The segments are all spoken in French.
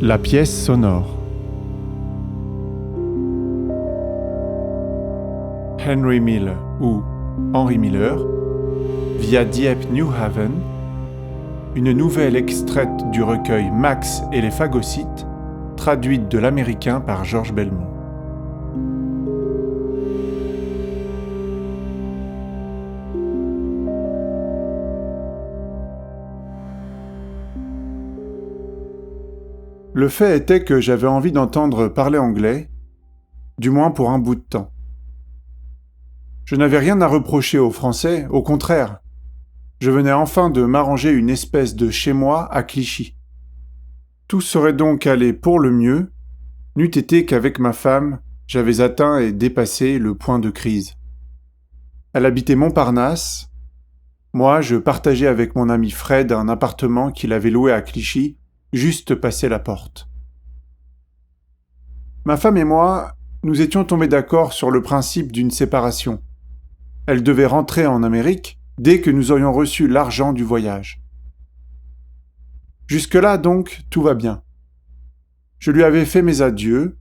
La pièce sonore. Henry Miller ou Henry Miller, via Dieppe New Haven, une nouvelle extraite du recueil Max et les phagocytes, traduite de l'américain par Georges Belmont. Le fait était que j'avais envie d'entendre parler anglais, du moins pour un bout de temps. Je n'avais rien à reprocher aux Français, au contraire. Je venais enfin de m'arranger une espèce de chez-moi à Clichy. Tout serait donc allé pour le mieux, n'eût été qu'avec ma femme, j'avais atteint et dépassé le point de crise. Elle habitait Montparnasse. Moi, je partageais avec mon ami Fred un appartement qu'il avait loué à Clichy, juste passé la porte. Ma femme et moi, nous étions tombés d'accord sur le principe d'une séparation. Elle devait rentrer en Amérique dès que nous aurions reçu l'argent du voyage. Jusque-là, donc, tout va bien. Je lui avais fait mes adieux,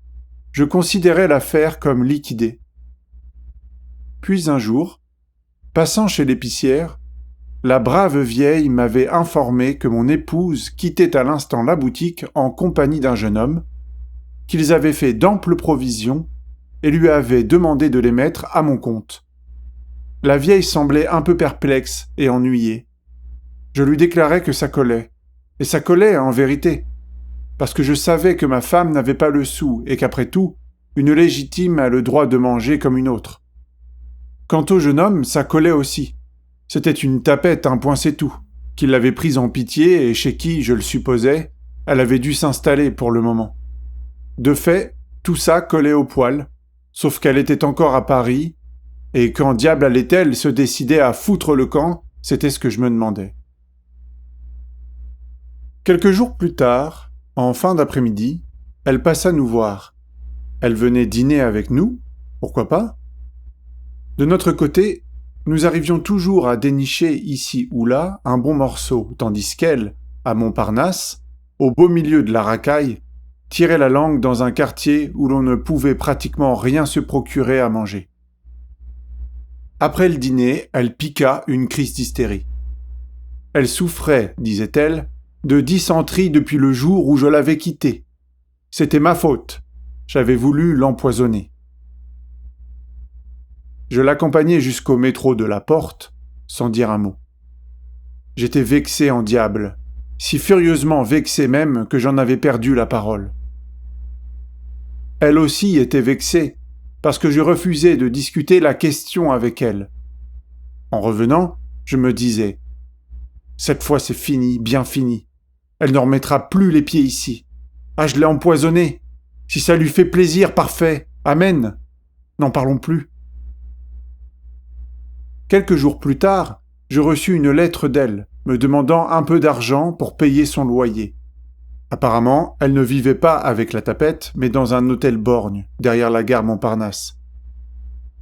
je considérais l'affaire comme liquidée. Puis un jour, passant chez l'épicière, la brave vieille m'avait informé que mon épouse quittait à l'instant la boutique en compagnie d'un jeune homme, qu'ils avaient fait d'amples provisions et lui avaient demandé de les mettre à mon compte. La vieille semblait un peu perplexe et ennuyée. Je lui déclarai que ça collait. Et ça collait, en vérité, parce que je savais que ma femme n'avait pas le sou et qu'après tout, une légitime a le droit de manger comme une autre. Quant au jeune homme, ça collait aussi. C'était une tapette, un point c'est tout, qu'il l'avait prise en pitié et chez qui, je le supposais, elle avait dû s'installer pour le moment. De fait, tout ça collait au poil, sauf qu'elle était encore à Paris, et quand diable allait-elle se décider à foutre le camp, c'était ce que je me demandais. Quelques jours plus tard, en fin d'après-midi, elle passa nous voir. Elle venait dîner avec nous, pourquoi pas? De notre côté, nous arrivions toujours à dénicher ici ou là un bon morceau, tandis qu'elle, à Montparnasse, au beau milieu de la racaille, tirait la langue dans un quartier où l'on ne pouvait pratiquement rien se procurer à manger. Après le dîner, elle piqua une crise d'hystérie. Elle souffrait, disait-elle, de dysenterie depuis le jour où je l'avais quittée. C'était ma faute. J'avais voulu l'empoisonner. Je l'accompagnai jusqu'au métro de la Porte, sans dire un mot. J'étais vexé en diable, si furieusement vexé même que j'en avais perdu la parole. Elle aussi était vexée, parce que je refusais de discuter la question avec elle. En revenant, je me disais « Cette fois c'est fini, bien fini. Elle ne remettra plus les pieds ici. Ah, je l'ai empoisonnée. Si ça lui fait plaisir, parfait. Amen. N'en parlons plus. » Quelques jours plus tard, je reçus une lettre d'elle, me demandant un peu d'argent pour payer son loyer. Apparemment, elle ne vivait pas avec la tapette, mais dans un hôtel borgne, derrière la gare Montparnasse.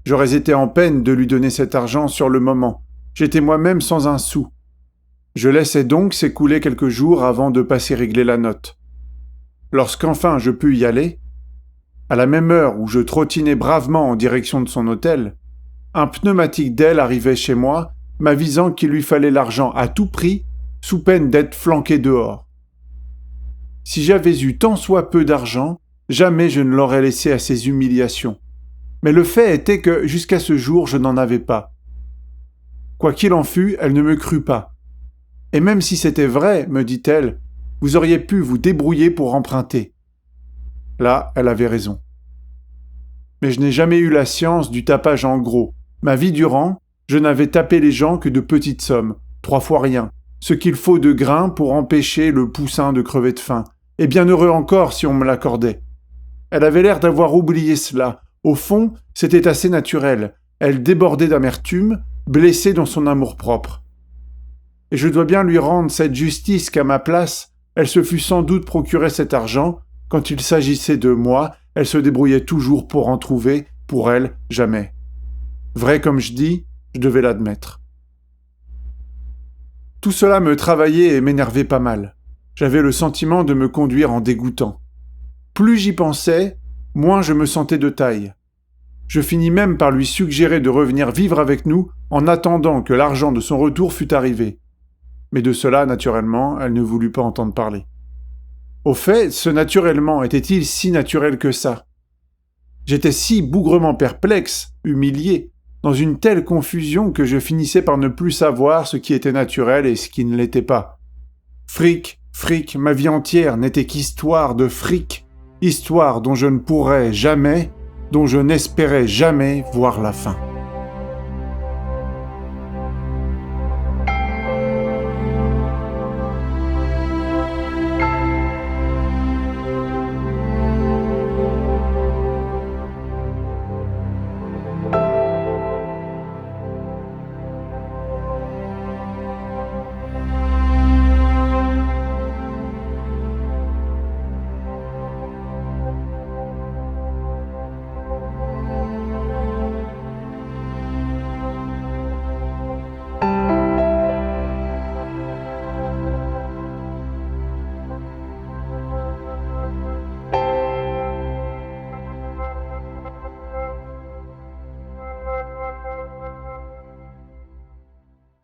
J'aurais été en peine de lui donner cet argent sur le moment. J'étais moi-même sans un sou. Je laissai donc s'écouler quelques jours avant de passer régler la note. Lorsqu'enfin je pus y aller, à la même heure où je trottinais bravement en direction de son hôtel, un pneumatique d'elle arrivait chez moi, m'avisant qu'il lui fallait l'argent à tout prix, sous peine d'être flanqué dehors. Si j'avais eu tant soit peu d'argent, jamais je ne l'aurais laissé à ces humiliations. Mais le fait était que, jusqu'à ce jour, je n'en avais pas. Quoi qu'il en fût, elle ne me crut pas. Et même si c'était vrai, me dit-elle, vous auriez pu vous débrouiller pour emprunter. Là, elle avait raison. Mais je n'ai jamais eu la science du tapage en gros. Ma vie durant, je n'avais tapé les gens que de petites sommes, 3 fois rien, ce qu'il faut de grain pour empêcher le poussin de crever de faim, et bien heureux encore si on me l'accordait. Elle avait l'air d'avoir oublié cela. Au fond, c'était assez naturel. Elle débordait d'amertume, blessée dans son amour-propre. Et je dois bien lui rendre cette justice qu'à ma place, elle se fût sans doute procuré cet argent. Quand il s'agissait de moi, elle se débrouillait toujours pour en trouver, pour elle, jamais. Vrai comme je dis, je devais l'admettre. Tout cela me travaillait et m'énervait pas mal. J'avais le sentiment de me conduire en dégoûtant. Plus j'y pensais, moins je me sentais de taille. Je finis même par lui suggérer de revenir vivre avec nous en attendant que l'argent de son retour fût arrivé. Mais de cela, naturellement, elle ne voulut pas entendre parler. Au fait, ce naturellement était-il si naturel que ça? J'étais si bougrement perplexe, humilié, dans une telle confusion que je finissais par ne plus savoir ce qui était naturel et ce qui ne l'était pas. Fric, fric, ma vie entière n'était qu'histoire de fric, histoire dont je ne pourrais jamais, dont je n'espérais jamais voir la fin.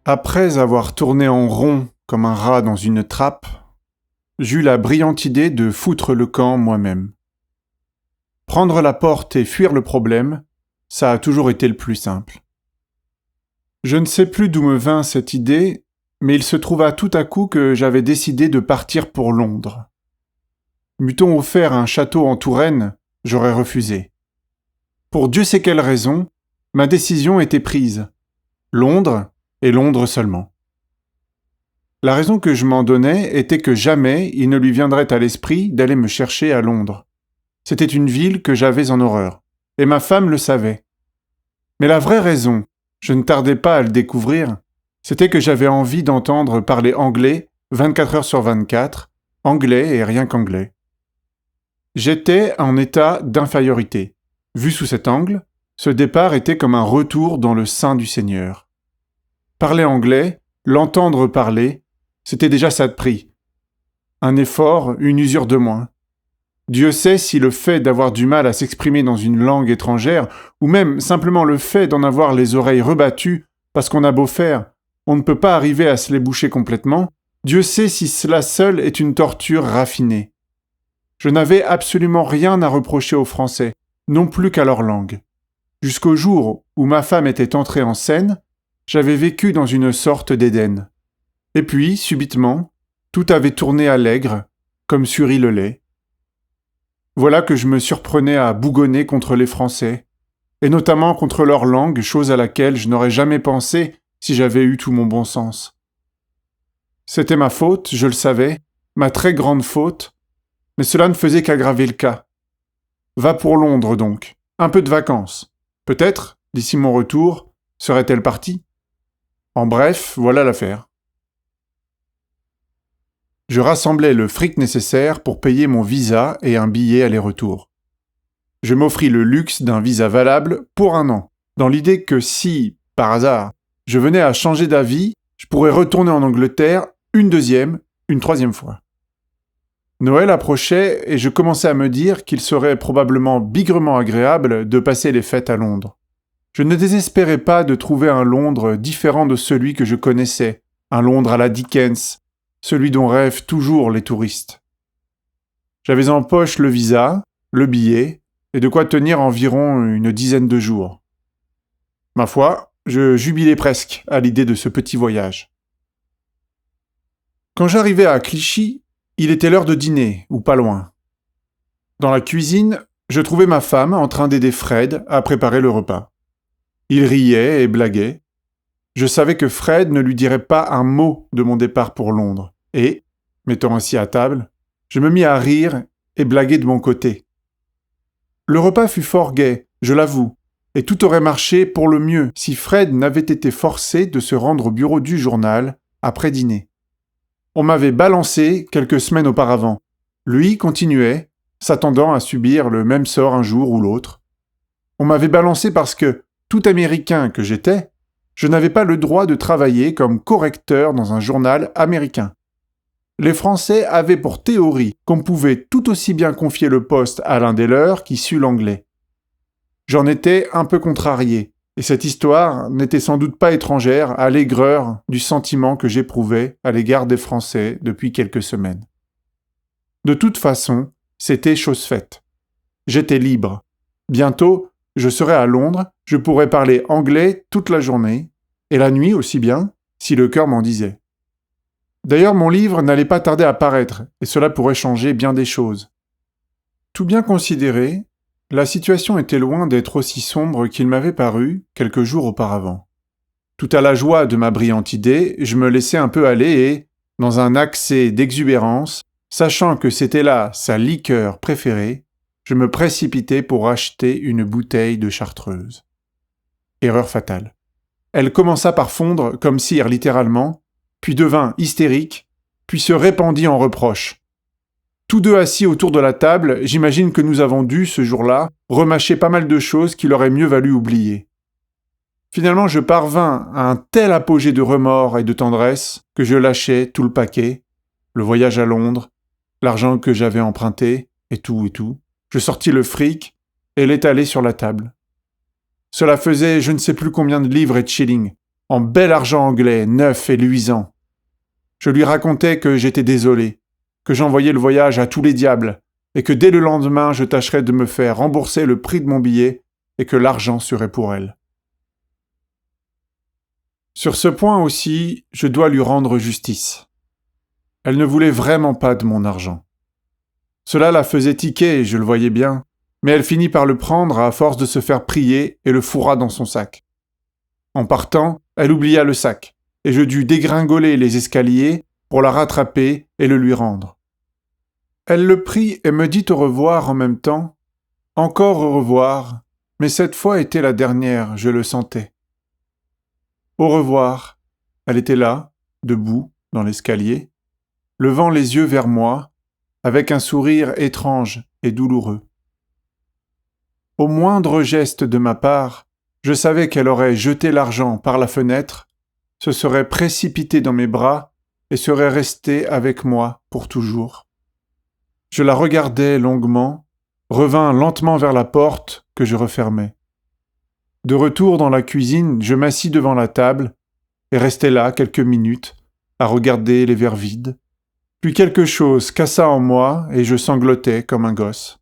Après avoir tourné en rond comme un rat dans une trappe, j'eus la brillante idée de foutre le camp moi-même. Prendre la porte et fuir le problème, ça a toujours été le plus simple. Je ne sais plus d'où me vint cette idée, mais il se trouva tout à coup que j'avais décidé de partir pour Londres. M'eût-on offert un château en Touraine, j'aurais refusé. Pour Dieu sait quelle raison, ma décision était prise. Londres, et Londres seulement. La raison que je m'en donnais était que jamais il ne lui viendrait à l'esprit d'aller me chercher à Londres. C'était une ville que j'avais en horreur, et ma femme le savait. Mais la vraie raison, je ne tardais pas à le découvrir, c'était que j'avais envie d'entendre parler anglais 24 heures sur 24, anglais et rien qu'anglais. J'étais en état d'infériorité. Vu sous cet angle, ce départ était comme un retour dans le sein du Seigneur. Parler anglais, l'entendre parler, c'était déjà ça de prix. Un effort, une usure de moins. Dieu sait si le fait d'avoir du mal à s'exprimer dans une langue étrangère, ou même simplement le fait d'en avoir les oreilles rebattues, parce qu'on a beau faire, on ne peut pas arriver à se les boucher complètement, Dieu sait si cela seul est une torture raffinée. Je n'avais absolument rien à reprocher aux Français, non plus qu'à leur langue. Jusqu'au jour où ma femme était entrée en scène, j'avais vécu dans une sorte d'Éden. Et puis, subitement, tout avait tourné à l'aigre, comme surit le lait. Voilà que je me surprenais à bougonner contre les Français, et notamment contre leur langue, chose à laquelle je n'aurais jamais pensé si j'avais eu tout mon bon sens. C'était ma faute, je le savais, ma très grande faute, mais cela ne faisait qu'aggraver le cas. Va pour Londres donc, un peu de vacances. Peut-être, d'ici mon retour, serait-elle partie ? En bref, voilà l'affaire. Je rassemblais le fric nécessaire pour payer mon visa et un billet aller-retour. Je m'offris le luxe d'un visa valable pour 1 an, dans l'idée que si, par hasard, je venais à changer d'avis, je pourrais retourner en Angleterre une 2e, une 3e fois. Noël approchait et je commençais à me dire qu'il serait probablement bigrement agréable de passer les fêtes à Londres. Je ne désespérais pas de trouver un Londres différent de celui que je connaissais, un Londres à la Dickens, celui dont rêvent toujours les touristes. J'avais en poche le visa, le billet, et de quoi tenir environ une 10aine de jours. Ma foi, je jubilais presque à l'idée de ce petit voyage. Quand j'arrivai à Clichy, il était l'heure de dîner, ou pas loin. Dans la cuisine, je trouvai ma femme en train d'aider Fred à préparer le repas. Il riait et blaguait. Je savais que Fred ne lui dirait pas un mot de mon départ pour Londres, et, m'étant assis à table, je me mis à rire et blaguer de mon côté. Le repas fut fort gai, je l'avoue, et tout aurait marché pour le mieux si Fred n'avait été forcé de se rendre au bureau du journal après dîner. On m'avait balancé quelques semaines auparavant. Lui continuait, s'attendant à subir le même sort un jour ou l'autre. On m'avait balancé parce que, tout Américain que j'étais, je n'avais pas le droit de travailler comme correcteur dans un journal américain. les Français avaient pour théorie qu'on pouvait tout aussi bien confier le poste à l'un des leurs qui sut l'anglais. J'en étais un peu contrarié, et cette histoire n'était sans doute pas étrangère à l'aigreur du sentiment que j'éprouvais à l'égard des Français depuis quelques semaines. De toute façon, c'était chose faite. J'étais libre. Bientôt, je serais à Londres, je pourrais parler anglais toute la journée, et la nuit aussi bien, si le cœur m'en disait. D'ailleurs, mon livre n'allait pas tarder à paraître, et cela pourrait changer bien des choses. Tout bien considéré, la situation était loin d'être aussi sombre qu'il m'avait paru quelques jours auparavant. Tout à la joie de ma brillante idée, je me laissais un peu aller et, dans un accès d'exubérance, sachant que c'était là sa liqueur préférée, je me précipitai pour acheter une bouteille de chartreuse. Erreur fatale. Elle commença par fondre comme cire littéralement, puis devint hystérique, puis se répandit en reproches. Tous deux assis autour de la table, j'imagine que nous avons dû, ce jour-là, remâcher pas mal de choses qu'il aurait mieux valu oublier. Finalement, je parvins à un tel apogée de remords et de tendresse que je lâchai tout le paquet, le voyage à Londres, l'argent que j'avais emprunté, et tout. Je sortis le fric et l'étalai sur la table. Cela faisait je ne sais plus combien de livres et de shillings, en bel argent anglais, neuf et luisant. Je lui racontais que j'étais désolé, que j'envoyais le voyage à tous les diables, et que dès le lendemain je tâcherais de me faire rembourser le prix de mon billet, et que l'argent serait pour elle. Sur ce point aussi, je dois lui rendre justice. Elle ne voulait vraiment pas de mon argent. Cela la faisait tiquer, je le voyais bien, mais elle finit par le prendre à force de se faire prier et le fourra dans son sac. En partant, elle oublia le sac, et je dus dégringoler les escaliers pour la rattraper et le lui rendre. Elle le prit et me dit au revoir en même temps, encore au revoir, mais cette fois était la dernière, je le sentais. Au revoir. Elle était là, debout, dans l'escalier, levant les yeux vers moi, avec un sourire étrange et douloureux. Au moindre geste de ma part, je savais qu'elle aurait jeté l'argent par la fenêtre, se serait précipitée dans mes bras et serait restée avec moi pour toujours. Je la regardai longuement, revins lentement vers la porte que je refermai. De retour dans la cuisine, je m'assis devant la table et restai là quelques minutes à regarder les verres vides. Puis quelque chose cassa en moi et je sanglotais comme un gosse.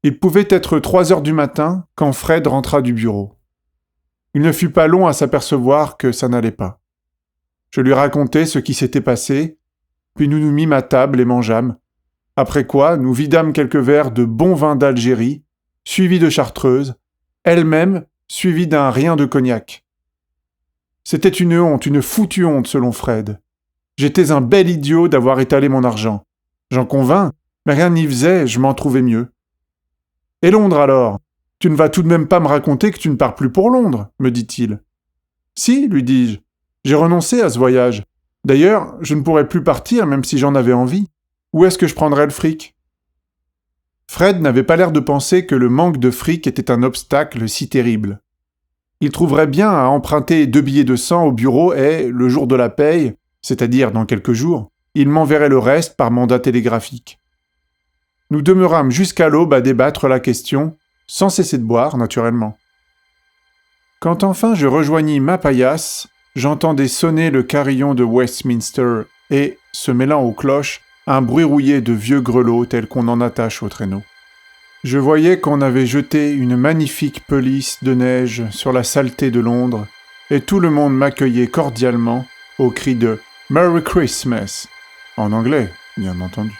Il pouvait être 3 heures du matin quand Fred rentra du bureau. Il ne fut pas long à s'apercevoir que ça n'allait pas. Je lui racontai ce qui s'était passé, puis nous nous mîmes à table et mangeâmes, après quoi nous vidâmes quelques verres de bon vin d'Algérie, suivis de chartreuse, elle-même suivie d'un rien de cognac. C'était une honte, une foutue honte selon Fred. J'étais un bel idiot d'avoir étalé mon argent. J'en convins, mais rien n'y faisait, je m'en trouvais mieux. « Et Londres alors ? Tu ne vas tout de même pas me raconter que tu ne pars plus pour Londres ?» me dit-il. « Si, lui dis-je, j'ai renoncé à ce voyage. D'ailleurs, je ne pourrais plus partir même si j'en avais envie. Où est-ce que je prendrais le fric ?» Fred n'avait pas l'air de penser que le manque de fric était un obstacle si terrible. Il trouverait bien à emprunter 2 billets de 100 au bureau et, le jour de la paye, c'est-à-dire dans quelques jours, il m'enverrait le reste par mandat télégraphique. Nous demeurâmes jusqu'à l'aube à débattre la question, sans cesser de boire, naturellement. Quand enfin je rejoignis ma paillasse, j'entendais sonner le carillon de Westminster et, se mêlant aux cloches, un bruit rouillé de vieux grelots tels qu'on en attache au traîneau. Je voyais qu'on avait jeté une magnifique pelisse de neige sur la saleté de Londres, et tout le monde m'accueillait cordialement au cri de « Merry Christmas !» en anglais, bien entendu.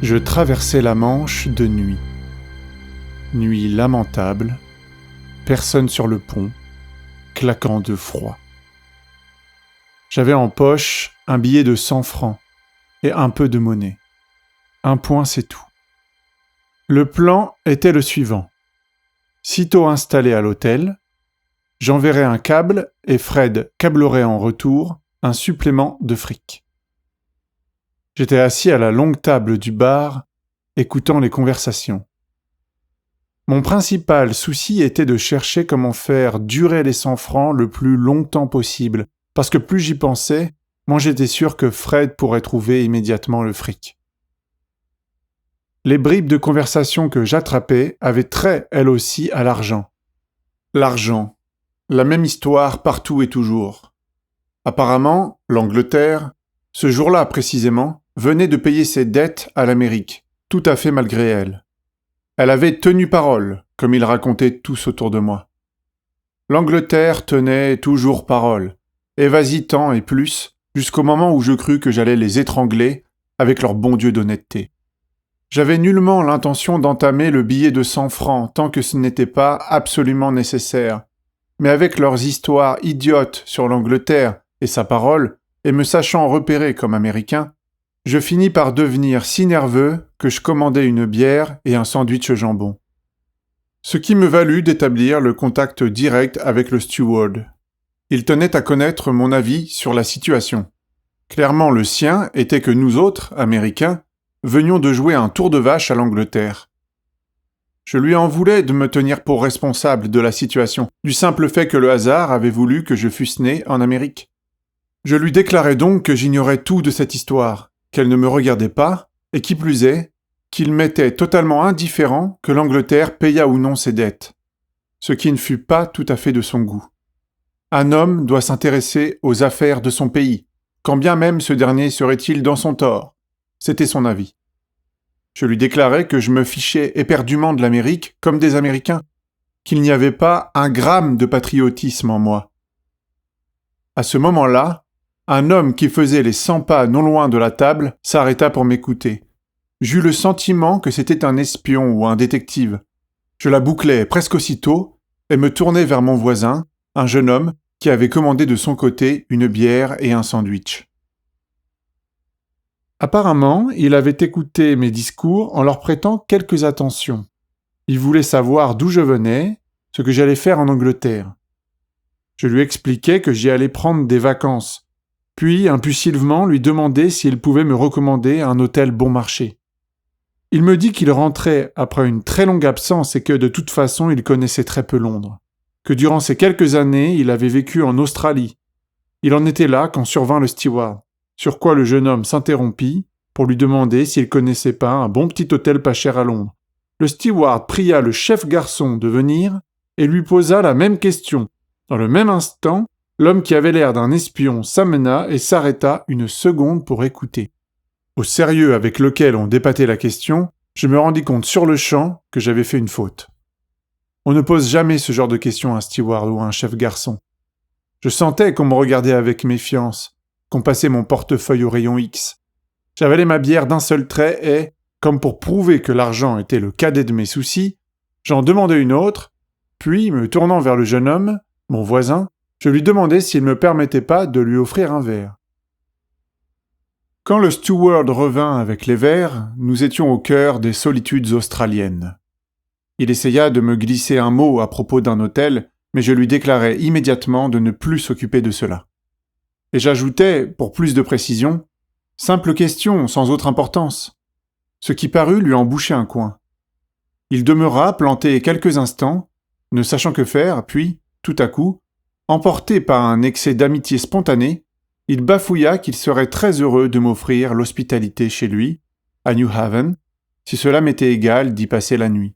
Je traversais la Manche de nuit. Nuit lamentable, personne sur le pont, claquant de froid. J'avais en poche un billet de 100 francs et un peu de monnaie. Un point, c'est tout. Le plan était le suivant. Sitôt installé à l'hôtel, j'enverrais un câble et Fred câblerait en retour un supplément de fric. J'étais assis à la longue table du bar, écoutant les conversations. Mon principal souci était de chercher comment faire durer les 100 francs le plus longtemps possible, parce que plus j'y pensais, moins j'étais sûr que Fred pourrait trouver immédiatement le fric. Les bribes de conversation que j'attrapais avaient trait, elles aussi, à l'argent. L'argent. La même histoire partout et toujours. Apparemment, l'Angleterre, ce jour-là précisément, venait de payer ses dettes à l'Amérique, tout à fait malgré elle. Elle avait tenu parole, comme ils racontaient tous autour de moi. L'Angleterre tenait toujours parole, et vas-y tant et plus, jusqu'au moment où je crus que j'allais les étrangler avec leur bon Dieu d'honnêteté. J'avais nullement l'intention d'entamer le billet de 100 francs tant que ce n'était pas absolument nécessaire. Mais avec leurs histoires idiotes sur l'Angleterre et sa parole, et me sachant repérer comme Américain, je finis par devenir si nerveux que je commandai une bière et un sandwich jambon. Ce qui me valut d'établir le contact direct avec le steward. Il tenait à connaître mon avis sur la situation. Clairement, le sien était que nous autres, Américains, venions de jouer un tour de vache à l'Angleterre. Je lui en voulais de me tenir pour responsable de la situation, du simple fait que le hasard avait voulu que je fusse né en Amérique. Je lui déclarai donc que j'ignorais tout de cette histoire, qu'elle ne me regardait pas, et qui plus est, qu'il m'était totalement indifférent que l'Angleterre payât ou non ses dettes, ce qui ne fut pas tout à fait de son goût. Un homme doit s'intéresser aux affaires de son pays, quand bien même ce dernier serait-il dans son tort. C'était son avis. Je lui déclarai que je me fichais éperdument de l'Amérique comme des Américains, qu'il n'y avait pas un gramme de patriotisme en moi. À ce moment-là, un homme qui faisait les 100 pas non loin de la table s'arrêta pour m'écouter. J'eus le sentiment que c'était un espion ou un détective. Je la bouclai presque aussitôt et me tournai vers mon voisin, un jeune homme qui avait commandé de son côté une bière et un sandwich. Apparemment, il avait écouté mes discours en leur prêtant quelques attentions. Il voulait savoir d'où je venais, ce que j'allais faire en Angleterre. Je lui expliquai que j'y allais prendre des vacances, puis impulsivement lui demandai s'il pouvait me recommander un hôtel bon marché. Il me dit qu'il rentrait après une très longue absence et que de toute façon il connaissait très peu Londres, que durant ces quelques années il avait vécu en Australie. Il en était là quand survint le steward. Sur quoi le jeune homme s'interrompit pour lui demander s'il connaissait pas un bon petit hôtel pas cher à Londres. Le steward pria le chef garçon de venir et lui posa la même question. Dans le même instant, l'homme qui avait l'air d'un espion s'amena et s'arrêta une seconde pour écouter. Au sérieux avec lequel on débattait la question, je me rendis compte sur le champ que j'avais fait une faute. On ne pose jamais ce genre de questions à un steward ou à un chef garçon. Je sentais qu'on me regardait avec méfiance, qu'on passait mon portefeuille au rayon X. J'avalai ma bière d'un seul trait et, comme pour prouver que l'argent était le cadet de mes soucis, j'en demandai une autre, puis, me tournant vers le jeune homme, mon voisin, je lui demandai s'il ne me permettait pas de lui offrir un verre. Quand le steward revint avec les verres, nous étions au cœur des solitudes australiennes. Il essaya de me glisser un mot à propos d'un hôtel, mais je lui déclarai immédiatement de ne plus s'occuper de cela. Et j'ajoutais, pour plus de précision, « Simple question, sans autre importance », ce qui parut lui en boucher un coin. Il demeura planté quelques instants, ne sachant que faire, puis, tout à coup, emporté par un excès d'amitié spontanée, il bafouilla qu'il serait très heureux de m'offrir l'hospitalité chez lui, à New Haven, si cela m'était égal d'y passer la nuit.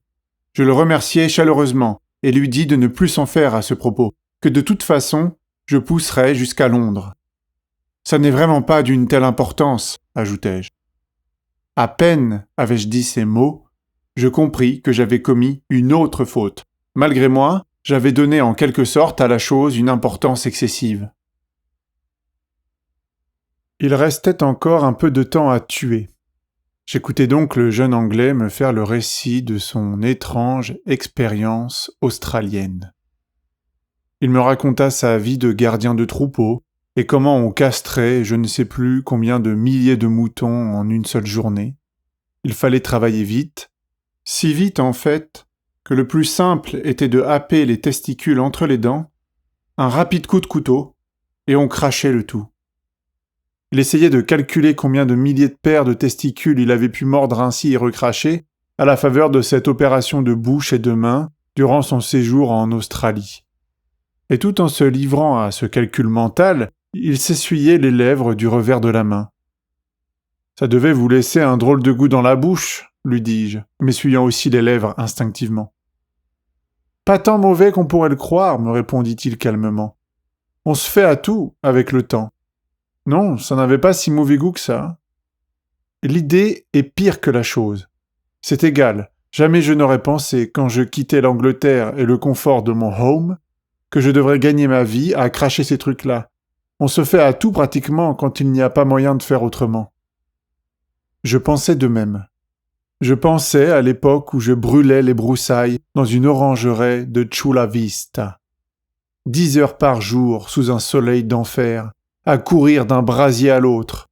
Je le remerciai chaleureusement et lui dis de ne plus s'en faire à ce propos, que de toute façon, je pousserais jusqu'à Londres. Ça n'est vraiment pas d'une telle importance, ajoutai-je. À peine avais-je dit ces mots, je compris que j'avais commis une autre faute. Malgré moi, j'avais donné en quelque sorte à la chose une importance excessive. Il restait encore un peu de temps à tuer. J'écoutais donc le jeune Anglais me faire le récit de son étrange expérience australienne. Il me raconta sa vie de gardien de troupeau et comment on castrait je ne sais plus combien de milliers de moutons en une seule journée. Il fallait travailler vite, si vite en fait que le plus simple était de happer les testicules entre les dents, un rapide coup de couteau, et on crachait le tout. Il essayait de calculer combien de milliers de paires de testicules il avait pu mordre ainsi et recracher à la faveur de cette opération de bouche et de main durant son séjour en Australie. Et tout en se livrant à ce calcul mental, il s'essuyait les lèvres du revers de la main. « Ça devait vous laisser un drôle de goût dans la bouche, » lui dis-je, m'essuyant aussi les lèvres instinctivement. « Pas tant mauvais qu'on pourrait le croire, » me répondit-il calmement. « On se fait à tout avec le temps. Non, ça n'avait pas si mauvais goût que ça. L'idée est pire que la chose. C'est égal, jamais je n'aurais pensé, quand je quittais l'Angleterre et le confort de mon home, que je devrais gagner ma vie à cracher ces trucs-là. On se fait à tout pratiquement quand il n'y a pas moyen de faire autrement. » Je pensais de même. Je pensais à l'époque où je brûlais les broussailles dans une orangeraie de Chula Vista. 10 heures par jour sous un soleil d'enfer, à courir d'un brasier à l'autre,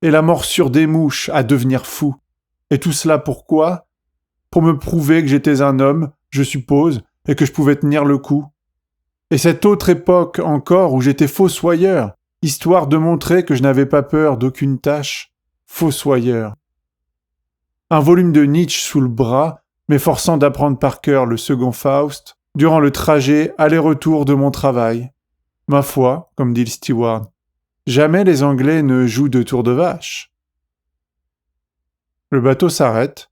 et la morsure des mouches à devenir fou. Et tout cela pourquoi ? Pour me prouver que j'étais un homme, je suppose, et que je pouvais tenir le coup. Et cette autre époque encore où j'étais fossoyeur, histoire de montrer que je n'avais pas peur d'aucune tâche, fossoyeur. Un volume de Nietzsche sous le bras, m'efforçant d'apprendre par cœur le second Faust, durant le trajet aller-retour de mon travail. Ma foi, comme dit le steward, jamais les Anglais ne jouent de tour de vache. Le bateau s'arrête.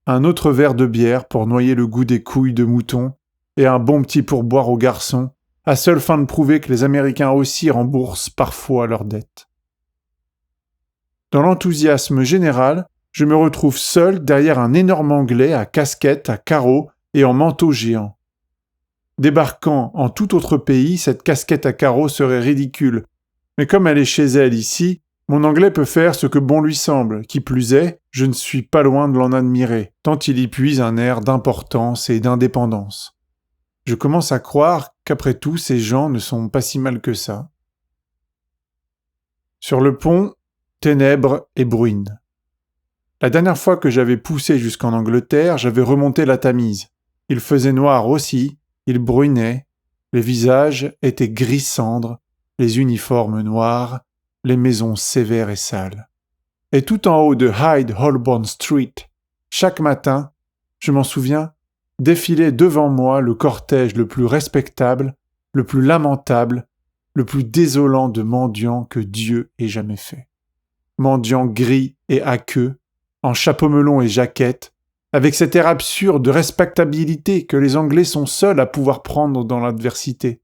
Un autre verre de bière pour noyer le goût des couilles de mouton et un bon petit pourboire aux garçons, à seule fin de prouver que les Américains aussi remboursent parfois leurs dettes. Dans l'enthousiasme général, je me retrouve seul derrière un énorme Anglais à casquette, à carreaux et en manteau géant. Débarquant en tout autre pays, cette casquette à carreaux serait ridicule, mais comme elle est chez elle ici, mon Anglais peut faire ce que bon lui semble, qui plus est, je ne suis pas loin de l'en admirer, tant il y puise un air d'importance et d'indépendance. Je commence à croire qu'après tout, ces gens ne sont pas si mal que ça. Sur le pont, ténèbres et bruine. La dernière fois que j'avais poussé jusqu'en Angleterre, j'avais remonté la Tamise. Il faisait noir aussi, il bruinait, les visages étaient gris cendre, les uniformes noirs, les maisons sévères et sales. Et tout en haut de Hyde Holborn Street, chaque matin, je m'en souviens, défilait devant moi le cortège le plus respectable, le plus lamentable, le plus désolant de mendiants que Dieu ait jamais fait. Mendiants gris et aqueux, en chapeau melon et jaquette, avec cet air absurde de respectabilité que les Anglais sont seuls à pouvoir prendre dans l'adversité.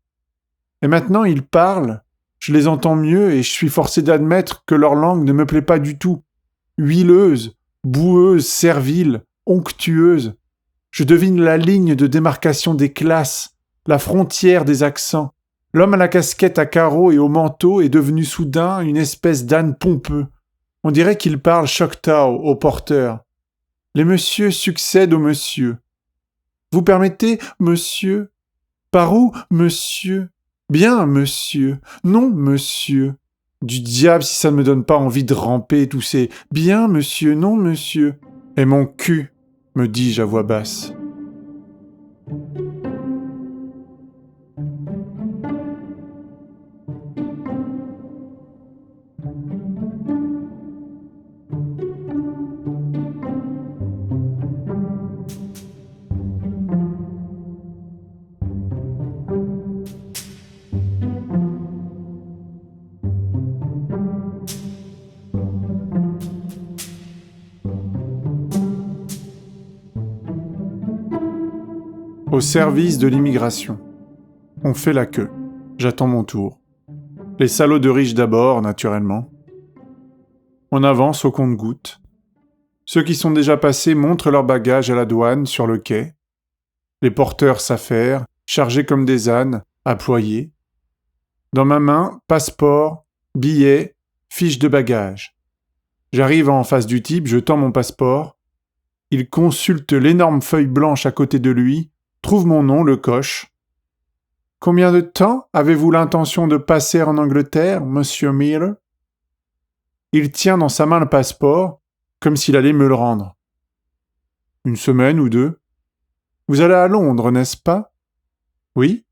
Et maintenant ils parlent, je les entends mieux et je suis forcé d'admettre que leur langue ne me plaît pas du tout. Huileuse, boueuse, servile, onctueuse. Je devine la ligne de démarcation des classes, la frontière des accents. L'homme à la casquette à carreaux et au manteau est devenu soudain une espèce d'âne pompeux. On dirait qu'il parle Choctaw au porteur. Les messieurs succèdent aux messieurs. Vous permettez, monsieur? Par où, monsieur? Bien, monsieur. Non, monsieur. Du diable si ça ne me donne pas envie de ramper tous ces « bien, monsieur, non, monsieur ». Et mon cul, me dis-je à voix basse. Au service de l'immigration. On fait la queue. J'attends mon tour. Les salauds de riches d'abord, naturellement. On avance au compte-gouttes. Ceux qui sont déjà passés montrent leurs bagages à la douane sur le quai. Les porteurs s'affairent, chargés comme des ânes, à ployer. Dans ma main, passeport, billets, fiche de bagages. J'arrive en face du type, je tends mon passeport. Il consulte l'énorme feuille blanche à côté de lui, trouve mon nom, le coche. « Combien de temps avez-vous l'intention de passer en Angleterre, monsieur Miller ?» Il tient dans sa main le passeport, comme s'il allait me le rendre. « Une semaine ou deux. »« Vous allez à Londres, n'est-ce pas ?»« Oui. »«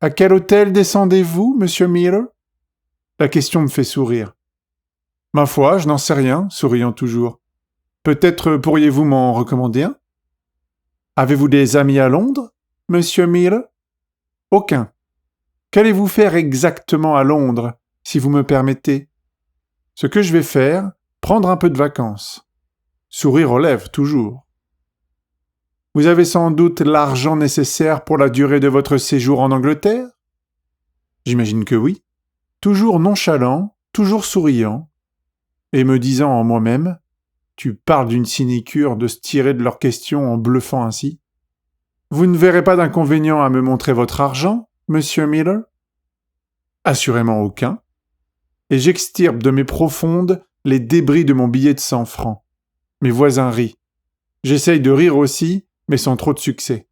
À quel hôtel descendez-vous, monsieur Miller ?» La question me fait sourire. « Ma foi, je n'en sais rien, souriant toujours. Peut-être pourriez-vous m'en recommander un ? » « Avez-vous des amis à Londres, monsieur Miller ?»« Aucun. Qu'allez-vous faire exactement à Londres, si vous me permettez ? » « Ce que je vais faire, prendre un peu de vacances. » Sourire aux lèvres, toujours. « Vous avez sans doute l'argent nécessaire pour la durée de votre séjour en Angleterre ? » J'imagine que oui. Toujours nonchalant, toujours souriant, et me disant en moi-même « Tu parles d'une sinécure de se tirer de leurs questions en bluffant ainsi. »« Vous ne verrez pas d'inconvénient à me montrer votre argent, monsieur Miller ? » Assurément aucun. Et j'extirpe de mes profondes les débris de mon billet de 100 francs. Mes voisins rient. J'essaye de rire aussi, mais sans trop de succès.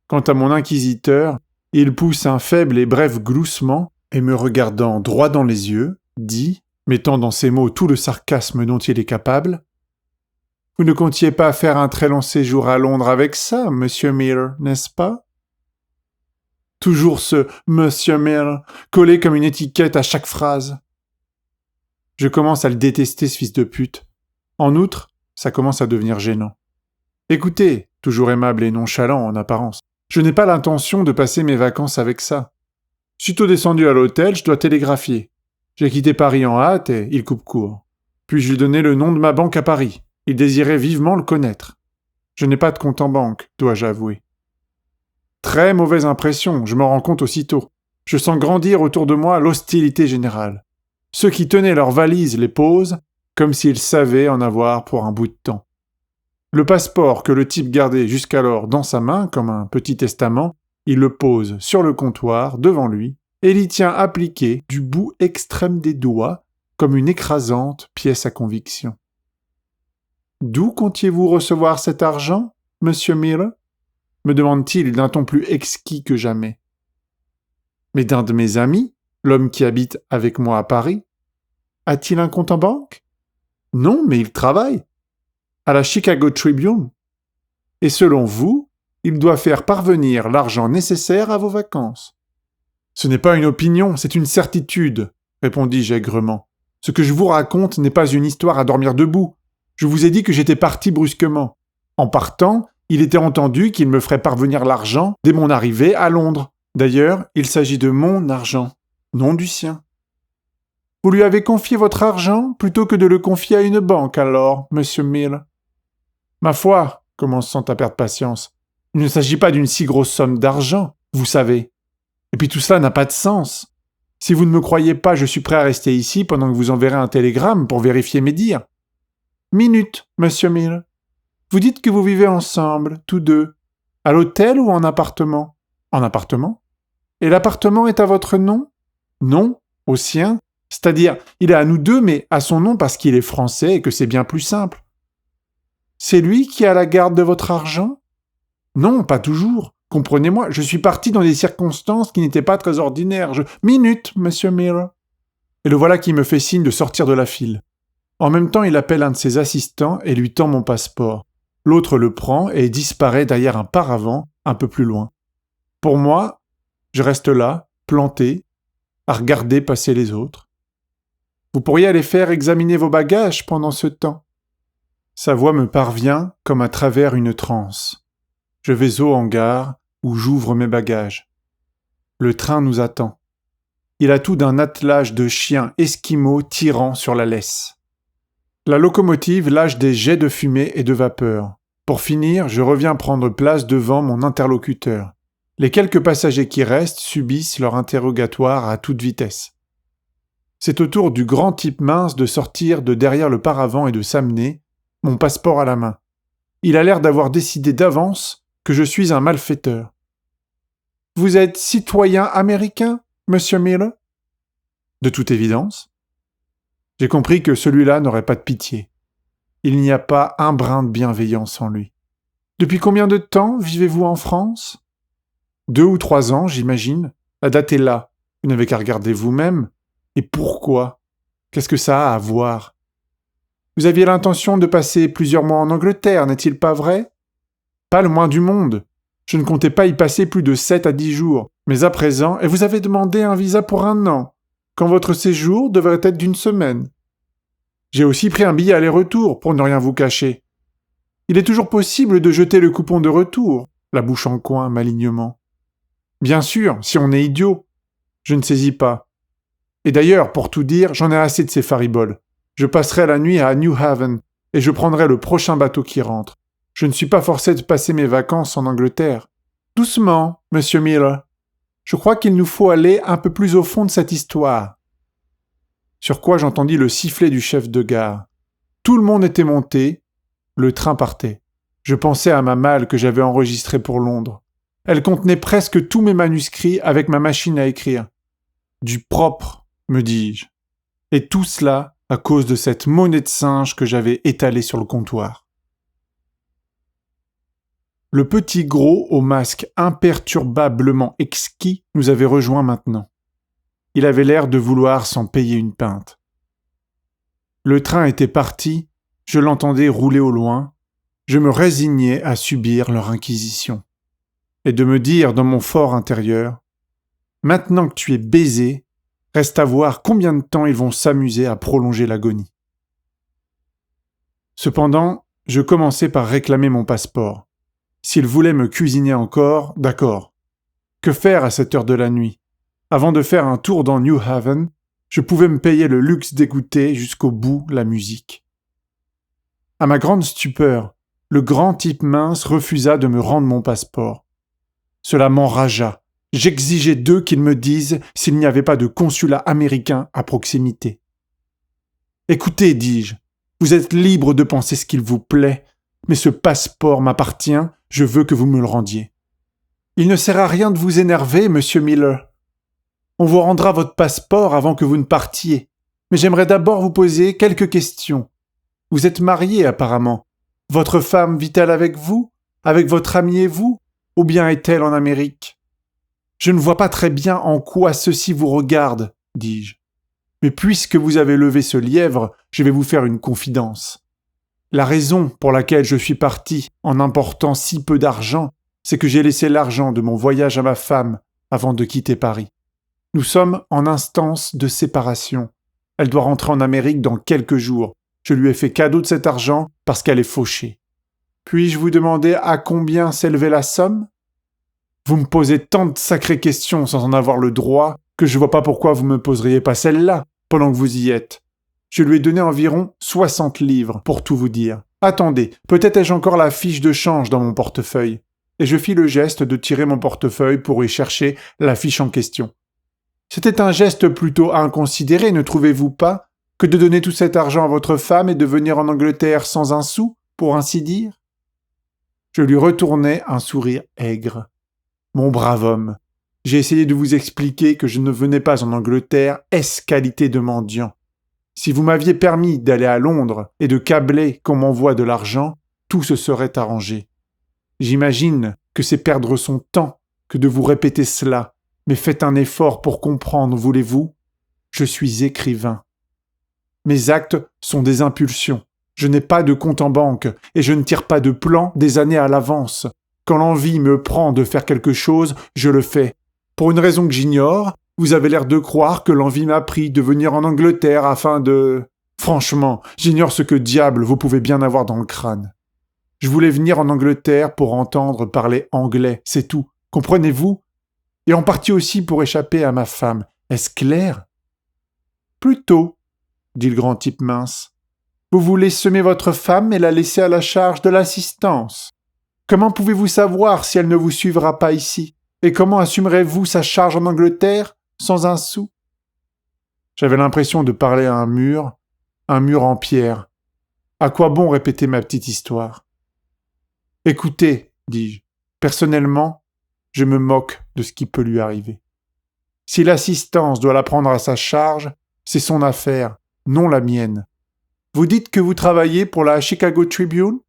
Quant à mon inquisiteur, il pousse un faible et bref gloussement, et me regardant droit dans les yeux, dit, mettant dans ses mots tout le sarcasme dont il est capable, « Vous ne comptiez pas faire un très long séjour à Londres avec ça, monsieur Miller, n'est-ce pas ?» Toujours ce « monsieur Miller » collé comme une étiquette à chaque phrase. Je commence à le détester, ce fils de pute. En outre, ça commence à devenir gênant. Écoutez, toujours aimable et nonchalant en apparence, je n'ai pas l'intention de passer mes vacances avec ça. Sitôt descendu à l'hôtel, je dois télégraphier. J'ai quitté Paris en hâte et il coupe court. Puis je lui donnai le nom de ma banque à Paris. Il désirait vivement le connaître. Je n'ai pas de compte en banque, dois-je avouer. Très mauvaise impression, je m'en rends compte aussitôt. Je sens grandir autour de moi l'hostilité générale. Ceux qui tenaient leurs valises les posent, comme s'ils savaient en avoir pour un bout de temps. Le passeport que le type gardait jusqu'alors dans sa main, comme un petit testament, il le pose sur le comptoir, devant lui, et l'y tient appliqué du bout extrême des doigts, comme une écrasante pièce à conviction. « D'où comptiez-vous recevoir cet argent, monsieur Miller ?» me demande-t-il d'un ton plus exquis que jamais. « Mais d'un de mes amis, l'homme qui habite avec moi à Paris. A-t-il un compte en banque ? Non, mais il travaille. À la Chicago Tribune. Et selon vous, il doit faire parvenir l'argent nécessaire à vos vacances. Ce n'est pas une opinion, c'est une certitude, répondis-je aigrement. Ce que je vous raconte n'est pas une histoire à dormir debout. Je vous ai dit que j'étais parti brusquement. En partant, il était entendu qu'il me ferait parvenir l'argent dès mon arrivée à Londres. D'ailleurs, il s'agit de mon argent, non du sien. Vous lui avez confié votre argent plutôt que de le confier à une banque alors, monsieur Mill. Ma foi, commençant à perdre patience, il ne s'agit pas d'une si grosse somme d'argent, vous savez. Et puis tout cela n'a pas de sens. Si vous ne me croyez pas, je suis prêt à rester ici pendant que vous enverrez un télégramme pour vérifier mes dires. Minute, monsieur Mill. Vous dites que vous vivez ensemble, tous deux, à l'hôtel ou en appartement? En appartement. Et l'appartement est à votre nom? Non, au sien. C'est-à-dire, il est à nous deux, mais à son nom parce qu'il est français et que c'est bien plus simple. C'est lui qui a la garde de votre argent? Non, pas toujours. Comprenez-moi, je suis parti dans des circonstances qui n'étaient pas très ordinaires. Minute, monsieur Miller. Et le voilà qui me fait signe de sortir de la file. En même temps, il appelle un de ses assistants et lui tend mon passeport. L'autre le prend et disparaît derrière un paravent un peu plus loin. Pour moi, je reste là, planté, à regarder passer les autres. Vous pourriez aller faire examiner vos bagages pendant ce temps. Sa voix me parvient comme à travers une transe. Je vais au hangar où j'ouvre mes bagages. Le train nous attend. Il a tout d'un attelage de chiens esquimaux tirant sur la laisse. La locomotive lâche des jets de fumée et de vapeur. Pour finir, je reviens prendre place devant mon interlocuteur. Les quelques passagers qui restent subissent leur interrogatoire à toute vitesse. C'est au tour du grand type mince de sortir de derrière le paravent et de s'amener, mon passeport à la main. Il a l'air d'avoir décidé d'avance que je suis un malfaiteur. « Vous êtes citoyen américain, monsieur Miller ?» « De toute évidence. » J'ai compris que celui-là n'aurait pas de pitié. Il n'y a pas un brin de bienveillance en lui. Depuis combien de temps vivez-vous en France ? 2 ou 3 ans, j'imagine. La date est là. Vous n'avez qu'à regarder vous-même. Et pourquoi ? Qu'est-ce que ça a à voir ? Vous aviez l'intention de passer plusieurs mois en Angleterre, n'est-il pas vrai ? Pas le moins du monde. Je ne comptais pas y passer plus de 7 à 10 jours. Mais à présent, et vous avez demandé un visa pour 1 an, quand votre séjour devrait être d'1 semaine. J'ai aussi pris un billet aller-retour, pour ne rien vous cacher. Il est toujours possible de jeter le coupon de retour, la bouche en coin malignement. Bien sûr, si on est idiot. Je ne saisis pas. Et d'ailleurs, pour tout dire, j'en ai assez de ces fariboles. Je passerai la nuit à New Haven, et je prendrai le prochain bateau qui rentre. Je ne suis pas forcé de passer mes vacances en Angleterre. Doucement, Monsieur Miller. Je crois qu'il nous faut aller un peu plus au fond de cette histoire. Sur quoi j'entendis le sifflet du chef de gare. Tout le monde était monté, le train partait. Je pensais à ma malle que j'avais enregistrée pour Londres. Elle contenait presque tous mes manuscrits avec ma machine à écrire. Du propre, me dis-je. Et tout cela à cause de cette monnaie de singe que j'avais étalée sur le comptoir. Le petit gros au masque imperturbablement exquis nous avait rejoints maintenant. Il avait l'air de vouloir s'en payer une pinte. Le train était parti, je l'entendais rouler au loin, je me résignais à subir leur inquisition. Et de me dire dans mon fort intérieur, maintenant que tu es baisé, reste à voir combien de temps ils vont s'amuser à prolonger l'agonie. Cependant, je commençais par réclamer mon passeport. S'ils voulaient me cuisiner encore, d'accord. Que faire à cette heure de la nuit ? Avant de faire un tour dans New Haven, je pouvais me payer le luxe d'écouter jusqu'au bout la musique. À ma grande stupeur, le grand type mince refusa de me rendre mon passeport. Cela m'enragea. J'exigeais d'eux qu'ils me disent s'il n'y avait pas de consulat américain à proximité. « Écoutez, dis-je, vous êtes libre de penser ce qu'il vous plaît, mais ce passeport m'appartient, je veux que vous me le rendiez. » « Il ne sert à rien de vous énerver, Monsieur Miller. On vous rendra votre passeport avant que vous ne partiez, mais j'aimerais d'abord vous poser quelques questions. Vous êtes marié apparemment. Votre femme vit-elle avec vous, avec votre ami et vous, ou bien est-elle en Amérique ? Je ne vois pas très bien en quoi ceci vous regarde, dis-je. Mais puisque vous avez levé ce lièvre, je vais vous faire une confidence. La raison pour laquelle je suis parti en important si peu d'argent, c'est que j'ai laissé l'argent de mon voyage à ma femme avant de quitter Paris. Nous sommes en instance de séparation. Elle doit rentrer en Amérique dans quelques jours. Je lui ai fait cadeau de cet argent parce qu'elle est fauchée. Puis-je vous demander à combien s'élevait la somme ? Vous me posez tant de sacrées questions sans en avoir le droit que je vois pas pourquoi vous me poseriez pas celle-là pendant que vous y êtes. Je lui ai donné environ 60 livres pour tout vous dire. Attendez, peut-être ai-je encore la fiche de change dans mon portefeuille. Et je fis le geste de tirer mon portefeuille pour y chercher la fiche en question. C'était un geste plutôt inconsidéré, ne trouvez-vous pas, que de donner tout cet argent à votre femme et de venir en Angleterre sans un sou, pour ainsi dire ? Je lui retournai un sourire aigre. Mon brave homme, j'ai essayé de vous expliquer que je ne venais pas en Angleterre ès-qualité de mendiant. Si vous m'aviez permis d'aller à Londres et de câbler qu'on m'envoie de l'argent, tout se serait arrangé. J'imagine que c'est perdre son temps que de vous répéter cela, mais faites un effort pour comprendre, voulez-vous ? Je suis écrivain. Mes actes sont des impulsions. Je n'ai pas de compte en banque et je ne tire pas de plan des années à l'avance. Quand l'envie me prend de faire quelque chose, je le fais. Pour une raison que j'ignore, vous avez l'air de croire que l'envie m'a pris de venir en Angleterre afin de... Franchement, j'ignore ce que diable vous pouvez bien avoir dans le crâne. Je voulais venir en Angleterre pour entendre parler anglais, c'est tout. Comprenez-vous ? Et en partie aussi pour échapper à ma femme. Est-ce clair ? Plutôt, dit le grand type mince. Vous voulez semer votre femme et la laisser à la charge de l'assistance. Comment pouvez-vous savoir si elle ne vous suivra pas ici ? Et comment assumerez-vous sa charge en Angleterre sans un sou ? J'avais l'impression de parler à un mur en pierre. À quoi bon répéter ma petite histoire ? Écoutez, dis-je, personnellement, je me moque de ce qui peut lui arriver. Si l'assistance doit la prendre à sa charge, c'est son affaire, non la mienne. Vous dites que vous travaillez pour la Chicago Tribune?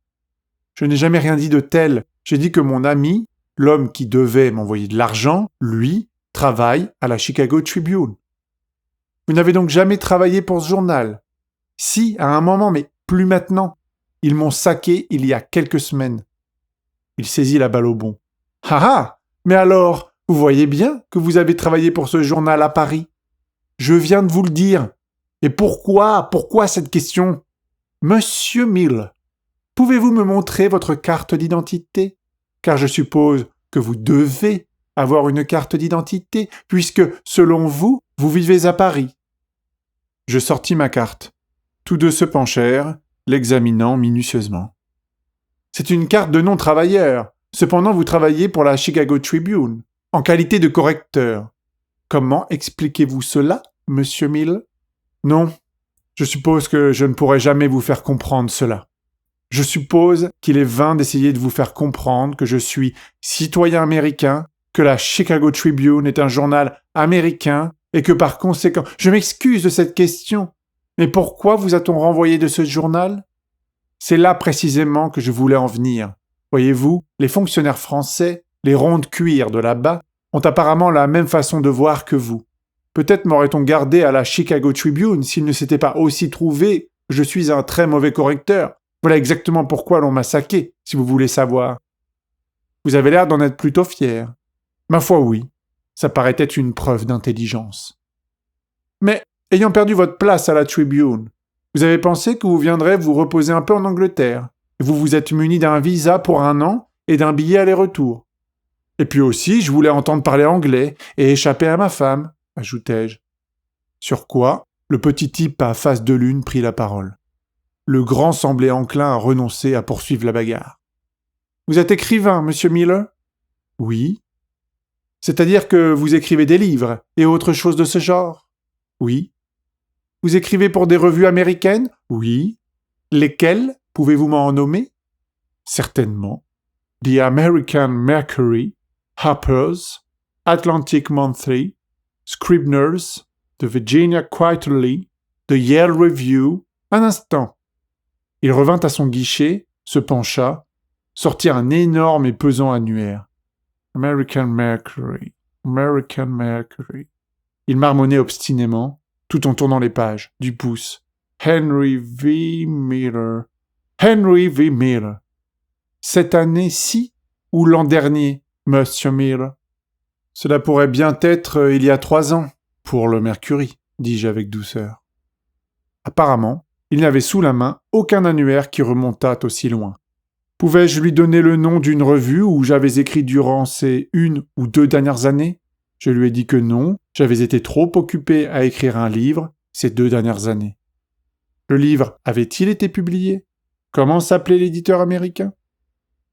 Je n'ai jamais rien dit de tel. J'ai dit que mon ami, l'homme qui devait m'envoyer de l'argent, lui, travaille à la Chicago Tribune. Vous n'avez donc jamais travaillé pour ce journal? Si, à un moment, mais plus maintenant. Ils m'ont saqué il y a quelques semaines. Il saisit la balle au bond. Ah ah! Mais alors, vous voyez bien que vous avez travaillé pour ce journal à Paris. Je viens de vous le dire. Et pourquoi cette question? Monsieur Mill, pouvez-vous me montrer votre carte d'identité? Car je suppose que vous devez avoir une carte d'identité, puisque, selon vous, vous vivez à Paris. Je sortis ma carte. Tous deux se penchèrent, l'examinant minutieusement. C'est une carte de non-travailleur. Cependant, vous travaillez pour la Chicago Tribune, en qualité de correcteur. Comment expliquez-vous cela, monsieur Mill? Non, je suppose que je ne pourrai jamais vous faire comprendre cela. Je suppose qu'il est vain d'essayer de vous faire comprendre que je suis citoyen américain, que la Chicago Tribune est un journal américain et que par conséquent... Je m'excuse de cette question, mais pourquoi vous a-t-on renvoyé de ce journal? C'est là précisément que je voulais en venir. Voyez-vous, les fonctionnaires français, les ronds de cuir de là-bas, ont apparemment la même façon de voir que vous. Peut-être m'aurait-on gardé à la Chicago Tribune s'il ne s'était pas aussi trouvé que je suis un très mauvais correcteur. Voilà exactement pourquoi l'on m'a saqué, si vous voulez savoir. Vous avez l'air d'en être plutôt fier. Ma foi, oui. Ça paraît être une preuve d'intelligence. Mais, ayant perdu votre place à la Tribune, vous avez pensé que vous viendrez vous reposer un peu en Angleterre. Et vous vous êtes muni d'un visa pour 1 an et d'un billet aller-retour. Et puis aussi, je voulais entendre parler anglais et échapper à ma femme, ajoutai-je. Sur quoi, le petit type à face de lune prit la parole. Le grand semblait enclin à renoncer à poursuivre la bagarre. Vous êtes écrivain, monsieur Miller? Oui. C'est-à-dire que vous écrivez des livres et autre chose de ce genre? Oui. Vous écrivez pour des revues américaines? Oui. Lesquelles? Pouvez-vous m'en nommer? Certainement. The American Mercury, Harper's, Atlantic Monthly, Scribner's, The Virginia Quarterly, The Yale Review. Un instant. Il revint à son guichet, se pencha, sortit un énorme et pesant annuaire. American Mercury, American Mercury. Il marmonnait obstinément, tout en tournant les pages, du pouce. Henry V. Miller. Henry V. Miller. Cette année-ci ou l'an dernier, monsieur Miller? Cela pourrait bien être il y a 3 ans, pour le Mercury, dis-je avec douceur. Apparemment, il n'avait sous la main aucun annuaire qui remontât aussi loin. Pouvais-je lui donner le nom d'une revue où j'avais écrit durant ces 1 ou 2 dernières années? Je lui ai dit que non, j'avais été trop occupé à écrire un livre ces 2 dernières années. Le livre avait-il été publié? Comment s'appelait l'éditeur américain?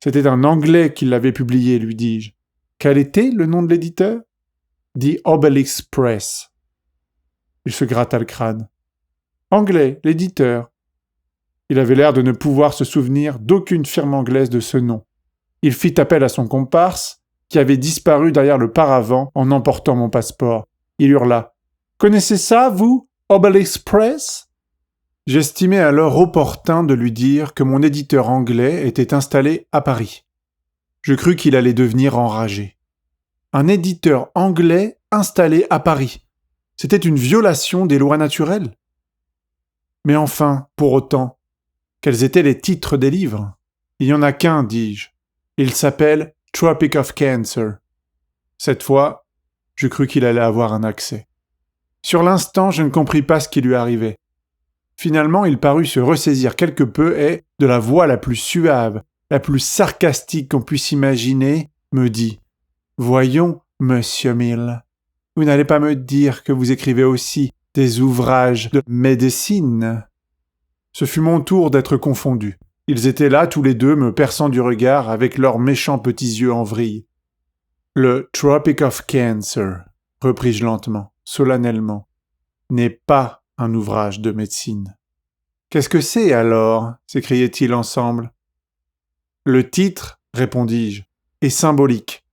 C'était un Anglais qui l'avait publié, lui dis-je. Quel était le nom de l'éditeur? The Obelix Press. Il se gratta le crâne. Anglais, l'éditeur. Il avait l'air de ne pouvoir se souvenir d'aucune firme anglaise de ce nom. Il fit appel à son comparse, qui avait disparu derrière le paravent en emportant mon passeport. Il hurla. « Connaissez ça, vous, Obelix Press ?» J'estimais alors opportun de lui dire que mon éditeur anglais était installé à Paris. Je crus qu'il allait devenir enragé. Un éditeur anglais installé à Paris. C'était une violation des lois naturelles. Mais enfin, pour autant, quels étaient les titres des livres? Il n'y en a qu'un, dis-je. Il s'appelle Tropic of Cancer. Cette fois, je crus qu'il allait avoir un accès. Sur l'instant, je ne compris pas ce qui lui arrivait. Finalement, il parut se ressaisir quelque peu et, de la voix la plus suave, la plus sarcastique qu'on puisse imaginer, me dit « Voyons, monsieur Mill, vous n'allez pas me dire que vous écrivez aussi des ouvrages de médecine ?» Ce fut mon tour d'être confondu. Ils étaient là tous les deux me perçant du regard avec leurs méchants petits yeux en vrille. « Le Tropic of Cancer, repris-je lentement, solennellement, n'est pas un ouvrage de médecine. »« Qu'est-ce que c'est alors ?» s'écriaient-ils ensemble. « Le titre, répondis-je, est symbolique.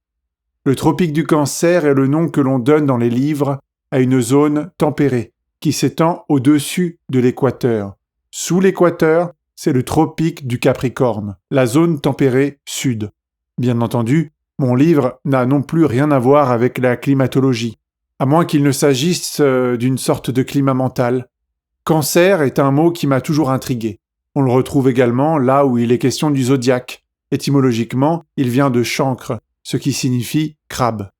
Le tropique du cancer est le nom que l'on donne dans les livres à une zone tempérée, qui s'étend au-dessus de l'équateur. Sous l'équateur, c'est le tropique du Capricorne, la zone tempérée sud. Bien entendu, mon livre n'a non plus rien à voir avec la climatologie, à moins qu'il ne s'agisse d'une sorte de climat mental. Cancer est un mot qui m'a toujours intrigué. On le retrouve également là où il est question du zodiaque. Étymologiquement, il vient de chancre, ce qui signifie crabe.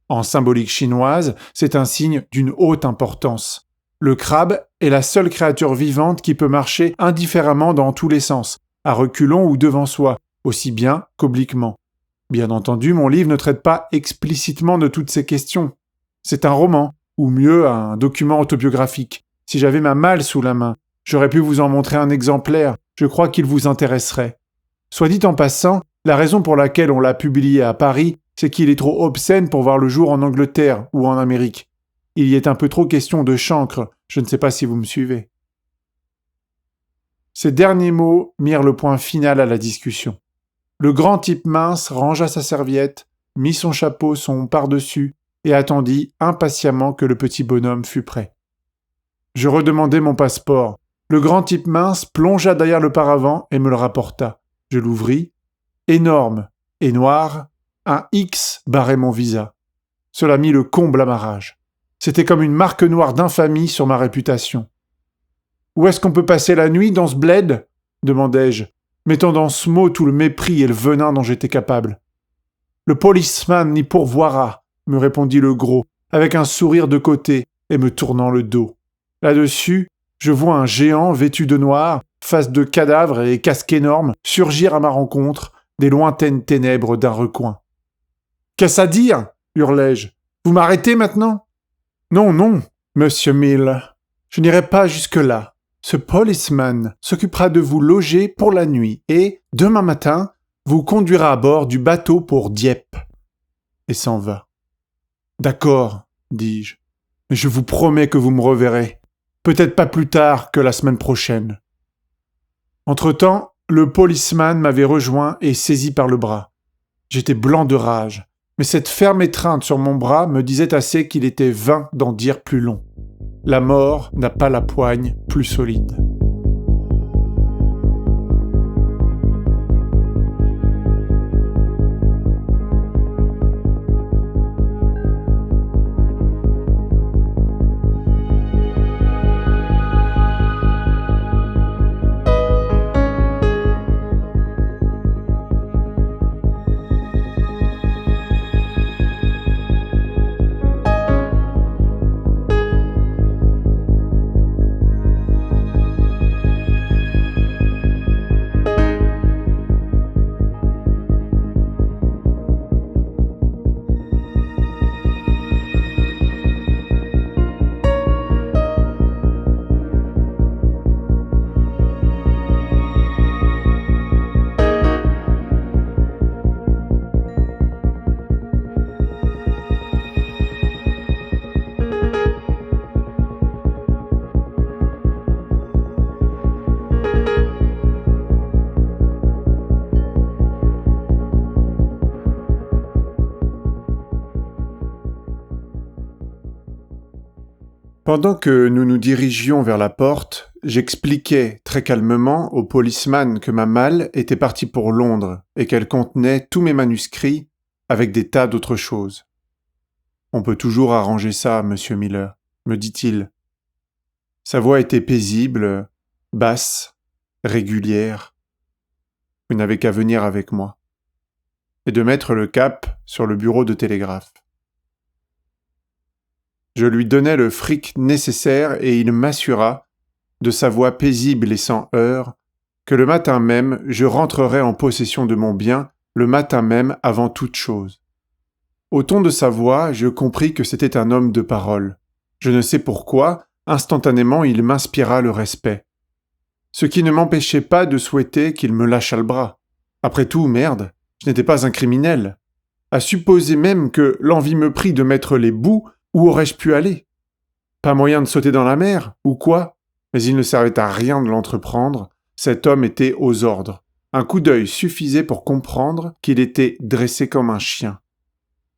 En symbolique chinoise, c'est un signe d'une haute importance. Le crabe est la seule créature vivante qui peut marcher indifféremment dans tous les sens, à reculons ou devant soi, aussi bien qu'obliquement. Bien entendu, mon livre ne traite pas explicitement de toutes ces questions. C'est un roman, ou mieux un document autobiographique. Si j'avais ma malle sous la main, j'aurais pu vous en montrer un exemplaire, je crois qu'il vous intéresserait. Soit dit en passant, la raison pour laquelle on l'a publié à Paris, c'est qu'il est trop obscène pour voir le jour en Angleterre ou en Amérique. Il y est un peu trop question de chancre, je ne sais pas si vous me suivez. Ces derniers mots mirent le point final à la discussion. Le grand type mince rangea sa serviette, mit son chapeau, son pardessus, et attendit impatiemment que le petit bonhomme fût prêt. Je redemandai mon passeport. Le grand type mince plongea derrière le paravent et me le rapporta. Je l'ouvris. Énorme et noir, un X barrait mon visa. Cela mit le comble à ma rage. C'était comme une marque noire d'infamie sur ma réputation. « Où est-ce qu'on peut passer la nuit dans ce bled ?» demandai-je, mettant dans ce mot tout le mépris et le venin dont j'étais capable. « Le policeman n'y pourvoira », me répondit le gros, avec un sourire de côté et me tournant le dos. Là-dessus, je vois un géant vêtu de noir, face de cadavre et casque énorme, surgir à ma rencontre des lointaines ténèbres d'un recoin. « Qu'est-ce à dire ?» hurlai-je. « Vous m'arrêtez maintenant ?»« Non, non, monsieur Mill, je n'irai pas jusque-là. Ce policeman s'occupera de vous loger pour la nuit et, demain matin, vous conduira à bord du bateau pour Dieppe. » Et s'en va. « D'accord, dis-je, mais je vous promets que vous me reverrez. Peut-être pas plus tard que la semaine prochaine. » Entre-temps, le policeman m'avait rejoint et saisi par le bras. J'étais blanc de rage, mais cette ferme étreinte sur mon bras me disait assez qu'il était vain d'en dire plus long. La mort n'a pas la poigne plus solide. Pendant que nous nous dirigions vers la porte, j'expliquais très calmement au policeman que ma malle était partie pour Londres et qu'elle contenait tous mes manuscrits avec des tas d'autres choses. « On peut toujours arranger ça, monsieur Miller, » me dit-il. Sa voix était paisible, basse, régulière. Vous n'avez qu'à venir avec moi. Et de mettre le cap sur le bureau de télégraphe. Je lui donnai le fric nécessaire et il m'assura, de sa voix paisible et sans heurts, que le matin même je rentrerais en possession de mon bien, le matin même avant toute chose. Au ton de sa voix, je compris que c'était un homme de parole. Je ne sais pourquoi, instantanément il m'inspira le respect. Ce qui ne m'empêchait pas de souhaiter qu'il me lâchât le bras. Après tout, merde, je n'étais pas un criminel. À supposer même que l'envie me prit de mettre les bouts. Où aurais-je pu aller? Pas moyen de sauter dans la mer, ou quoi? Mais il ne servait à rien de l'entreprendre, cet homme était aux ordres. Un coup d'œil suffisait pour comprendre qu'il était dressé comme un chien.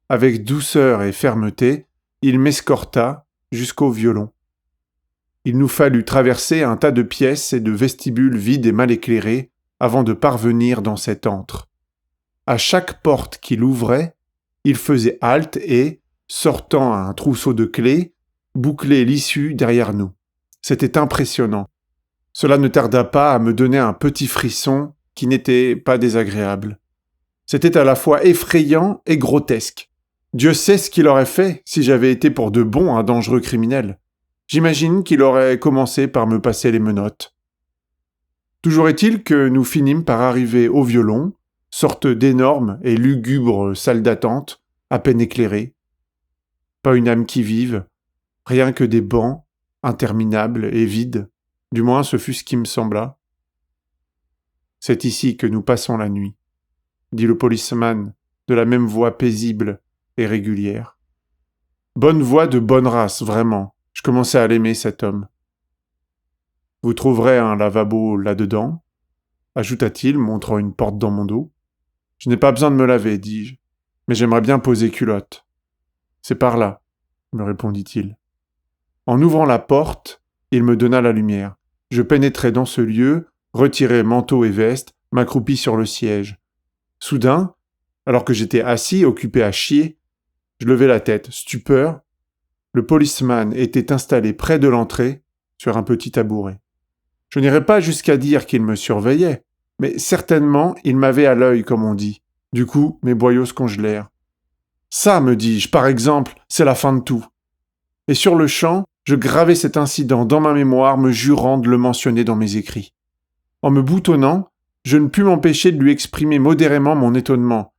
Avec douceur et fermeté, il m'escorta jusqu'au violon. Il nous fallut traverser un tas de pièces et de vestibules vides et mal éclairés avant de parvenir dans cet antre. À chaque porte qu'il ouvrait, il faisait halte et, sortant un trousseau de clés, bouclait l'issue derrière nous. C'était impressionnant. Cela ne tarda pas à me donner un petit frisson qui n'était pas désagréable. C'était à la fois effrayant et grotesque. Dieu sait ce qu'il aurait fait si j'avais été pour de bon un dangereux criminel. J'imagine qu'il aurait commencé par me passer les menottes. Toujours est-il que nous finîmes par arriver au violon, sorte d'énorme et lugubre salle d'attente, à peine éclairée. Pas une âme qui vive, rien que des bancs, interminables et vides, du moins ce fut ce qui me sembla. « C'est ici que nous passons la nuit », dit le policeman de la même voix paisible et régulière. Bonne voix de bonne race, vraiment. Je commençais à l'aimer, cet homme. « Vous trouverez un lavabo là-dedans » ajouta-t-il, montrant une porte dans mon dos. « Je n'ai pas besoin de me laver, dis-je, mais j'aimerais bien poser culotte. »« C'est par là, » me répondit-il. En ouvrant la porte, il me donna la lumière. Je pénétrai dans ce lieu, retirai manteau et veste, m'accroupis sur le siège. Soudain, alors que j'étais assis, occupé à chier, je levai la tête, stupeur. Le policeman était installé près de l'entrée, sur un petit tabouret. Je n'irai pas jusqu'à dire qu'il me surveillait, mais certainement il m'avait à l'œil, comme on dit. Du coup, mes boyaux se congelèrent. Ça, me dis-je, par exemple, c'est la fin de tout. Et sur le champ, je gravai cet incident dans ma mémoire, me jurant de le mentionner dans mes écrits. En me boutonnant, je ne pus m'empêcher de lui exprimer modérément mon étonnement.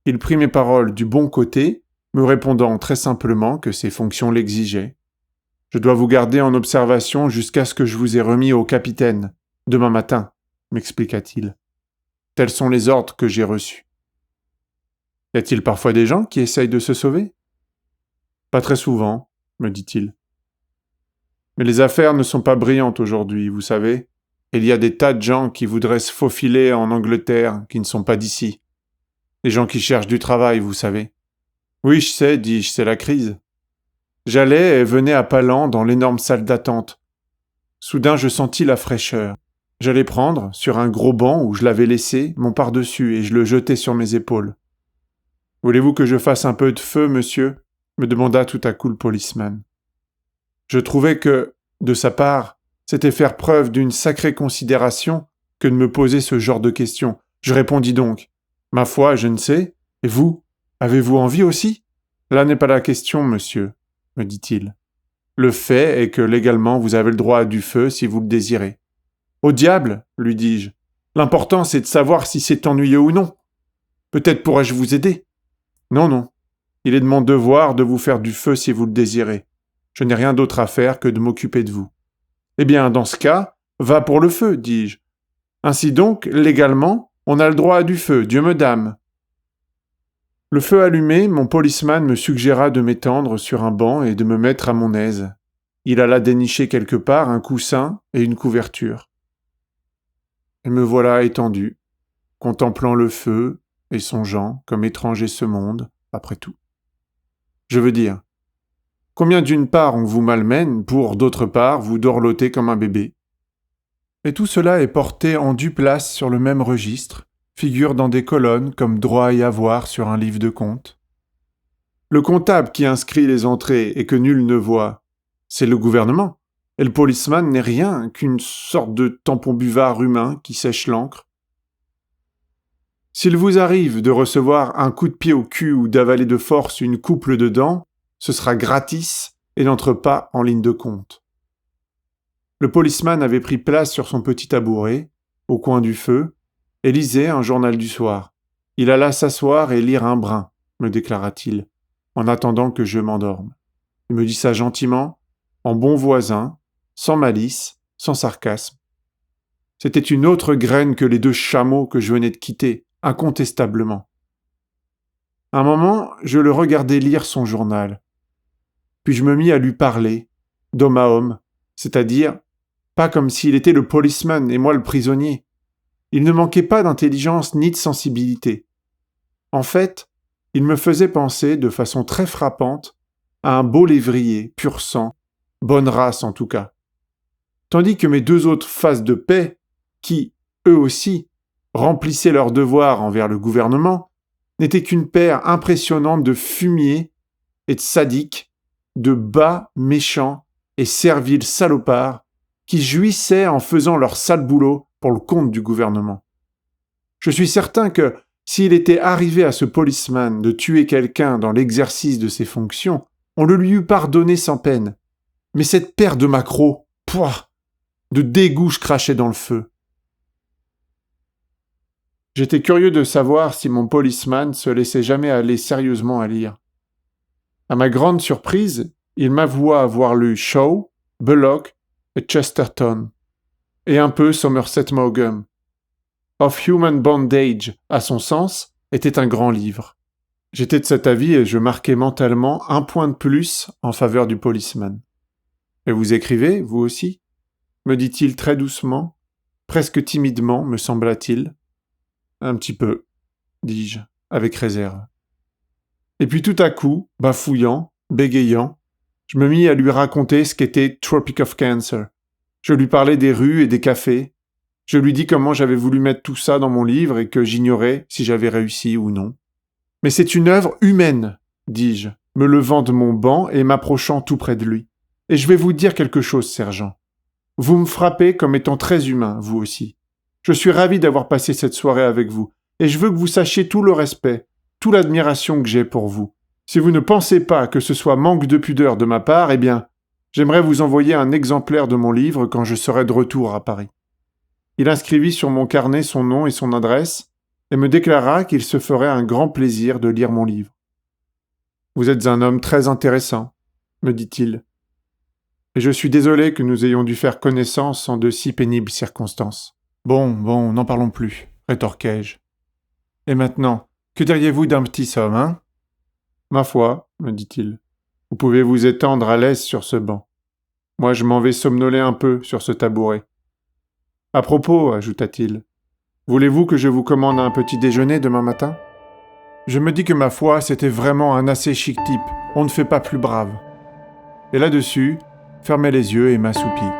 Il prit mes paroles du bon côté, me répondant très simplement que ses fonctions l'exigeaient. « Je dois vous garder en observation jusqu'à ce que je vous ai remis au capitaine, demain matin, » m'expliqua-t-il. « Tels sont les ordres que j'ai reçus. » Y a-t-il parfois des gens qui essayent de se sauver ? Pas très souvent, me dit-il. Mais les affaires ne sont pas brillantes aujourd'hui, vous savez. Il y a des tas de gens qui voudraient se faufiler en Angleterre, qui ne sont pas d'ici. Des gens qui cherchent du travail, vous savez. Oui, je sais, dis-je, c'est la crise. J'allais et venais à pas lents dans l'énorme salle d'attente. Soudain, je sentis la fraîcheur. J'allais prendre, sur un gros banc où je l'avais laissé, mon pardessus et je le jetai sur mes épaules. « Voulez-vous que je fasse un peu de feu, monsieur ?» me demanda tout à coup le policeman. Je trouvais que, de sa part, c'était faire preuve d'une sacrée considération que de me poser ce genre de questions. Je répondis donc. « Ma foi, je ne sais. Et vous, avez-vous envie aussi ?»« Là n'est pas la question, monsieur, » me dit-il. « Le fait est que légalement vous avez le droit à du feu si vous le désirez. »« Au diable, lui dis-je. L'important c'est de savoir si c'est ennuyeux ou non. Peut-être pourrais-je vous aider. »« Non, non. Il est de mon devoir de vous faire du feu si vous le désirez. Je n'ai rien d'autre à faire que de m'occuper de vous. »« Eh bien, dans ce cas, va pour le feu, dis-je. Ainsi donc, légalement, on a le droit à du feu, Dieu me damne. » Le feu allumé, mon policeman me suggéra de m'étendre sur un banc et de me mettre à mon aise. Il alla dénicher quelque part un coussin et une couverture. Et me voilà étendu, contemplant le feu et songeant comme étranger ce monde, après tout. Je veux dire, combien d'une part on vous malmène pour, d'autre part, vous dorloter comme un bébé. Et tout cela est porté en due place sur le même registre, figure dans des colonnes comme droit et avoir sur un livre de compte. Le comptable qui inscrit les entrées et que nul ne voit, c'est le gouvernement, et le policeman n'est rien qu'une sorte de tampon buvard humain qui sèche l'encre. S'il vous arrive de recevoir un coup de pied au cul ou d'avaler de force une couple de dents, ce sera gratis et n'entre pas en ligne de compte. Le policeman avait pris place sur son petit tabouret, au coin du feu, et lisait un journal du soir. Il alla s'asseoir et lire un brin, me déclara-t-il, en attendant que je m'endorme. Il me dit ça gentiment, en bon voisin, sans malice, sans sarcasme. C'était une autre graine que les 2 chameaux que je venais de quitter, incontestablement. Un moment, je le regardai lire son journal. Puis je me mis à lui parler, d'homme à homme, c'est-à-dire pas comme s'il était le policeman et moi le prisonnier. Il ne manquait pas d'intelligence ni de sensibilité. En fait, il me faisait penser de façon très frappante à un beau lévrier, pur sang, bonne race en tout cas. tandis que mes deux autres faces de paix, qui, eux aussi, remplissaient leurs devoirs envers le gouvernement, n'étaient qu'une paire impressionnante de fumiers et de sadiques, de bas méchants et serviles salopards qui jouissaient en faisant leur sale boulot pour le compte du gouvernement. Je suis certain que s'il était arrivé à ce policeman de tuer quelqu'un dans l'exercice de ses fonctions, on le lui eût pardonné sans peine. Mais cette paire de maquereaux, pouah, de dégoût je crachais dans le feu. J'étais curieux de savoir si mon policeman se laissait jamais aller sérieusement à lire. À ma grande surprise, il m'avoua avoir lu Shaw, Bullock et Chesterton, et un peu Somerset Maugham. Of Human Bondage, à son sens, était un grand livre. J'étais de cet avis et je marquais mentalement un point de plus en faveur du policeman. « Et vous écrivez, vous aussi ?» me dit-il très doucement, presque timidement, me sembla-t-il. « Un petit peu, » dis-je, avec réserve. Et puis tout à coup, bafouillant, bégayant, je me mis à lui raconter ce qu'était Tropic of Cancer. Je lui parlais des rues et des cafés. Je lui dis comment j'avais voulu mettre tout ça dans mon livre et que j'ignorais si j'avais réussi ou non. « Mais c'est une œuvre humaine, » dis-je, me levant de mon banc et m'approchant tout près de lui. « Et je vais vous dire quelque chose, sergent. Vous me frappez comme étant très humain, vous aussi. Je suis ravi d'avoir passé cette soirée avec vous, et je veux que vous sachiez tout le respect, toute l'admiration que j'ai pour vous. Si vous ne pensez pas que ce soit manque de pudeur de ma part, eh bien, j'aimerais vous envoyer un exemplaire de mon livre quand je serai de retour à Paris. » Il inscrivit sur mon carnet son nom et son adresse, et me déclara qu'il se ferait un grand plaisir de lire mon livre. « Vous êtes un homme très intéressant, » me dit-il. « Et je suis désolé que nous ayons dû faire connaissance en de si pénibles circonstances. »« Bon, n'en parlons plus, » rétorquai-je. « Et maintenant, que diriez-vous d'un petit somme, hein ?»« Ma foi, » me dit-il, « vous pouvez vous étendre à l'aise sur ce banc. Moi, je m'en vais somnoler un peu sur ce tabouret. »« À propos, » ajouta-t-il, « voulez-vous que je vous commande un petit déjeuner demain matin ?» Je me dis que ma foi, c'était vraiment un assez chic type, on ne fait pas plus brave. Et là-dessus, fermai les yeux et m'assoupis.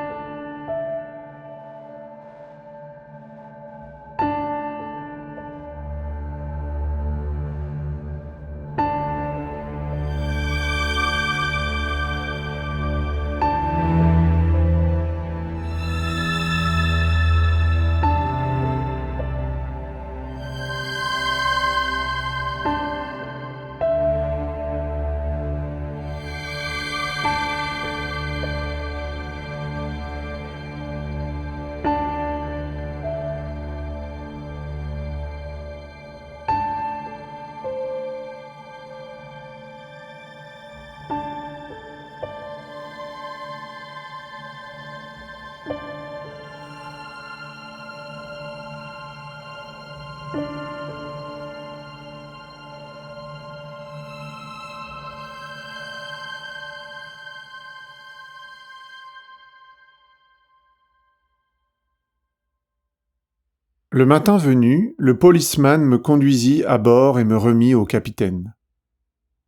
Le matin venu, le policeman me conduisit à bord et me remit au capitaine.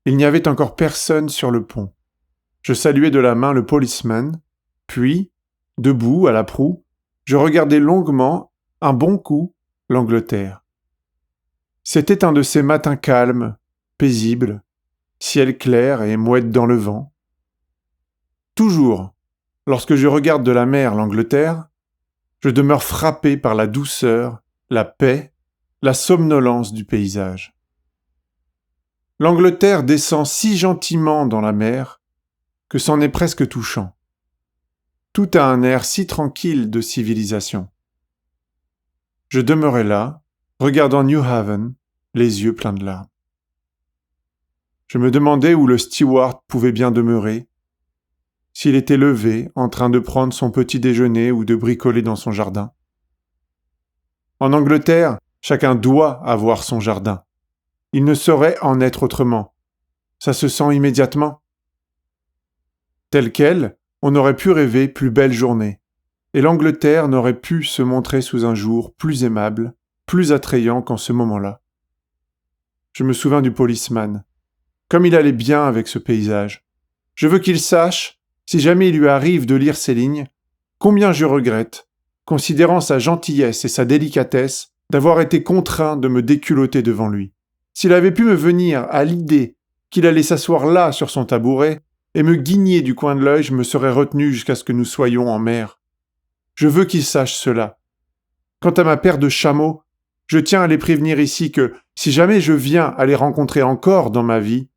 Il n'y avait encore personne sur le pont. Je saluai de la main le policeman, puis, debout à la proue, je regardai longuement, un bon coup, l'Angleterre. C'était un de ces matins calmes, paisibles, ciel clair et mouette dans le vent. Toujours, lorsque je regarde de la mer l'Angleterre, je demeure frappé par la douceur, la paix, la somnolence du paysage. L'Angleterre descend si gentiment dans la mer que c'en est presque touchant. Tout a un air si tranquille de civilisation. Je demeurai là, regardant New Haven, les yeux pleins de larmes. Je me demandais où le steward pouvait bien demeurer, s'il était levé, en train de prendre son petit déjeuner ou de bricoler dans son jardin. En Angleterre, chacun doit avoir son jardin. Il ne saurait en être autrement. Ça se sent immédiatement. Tel quel, on aurait pu rêver plus belle journée, et l'Angleterre n'aurait pu se montrer sous un jour plus aimable, plus attrayant qu'en ce moment-là. Je me souvins du policeman. Comme il allait bien avec ce paysage. Je veux qu'il sache, si jamais il lui arrive de lire ces lignes, Combien je regrette, considérant sa gentillesse et sa délicatesse, d'avoir été contraint de me déculotter devant lui. S'il avait pu me venir à l'idée qu'il allait s'asseoir là sur son tabouret et me guigner du coin de l'œil, je me serais retenu jusqu'à ce que nous soyons en mer. Je veux qu'il sache cela. Quant à ma paire de chameaux, je tiens à les prévenir ici que, si jamais je viens à les rencontrer encore dans ma vie,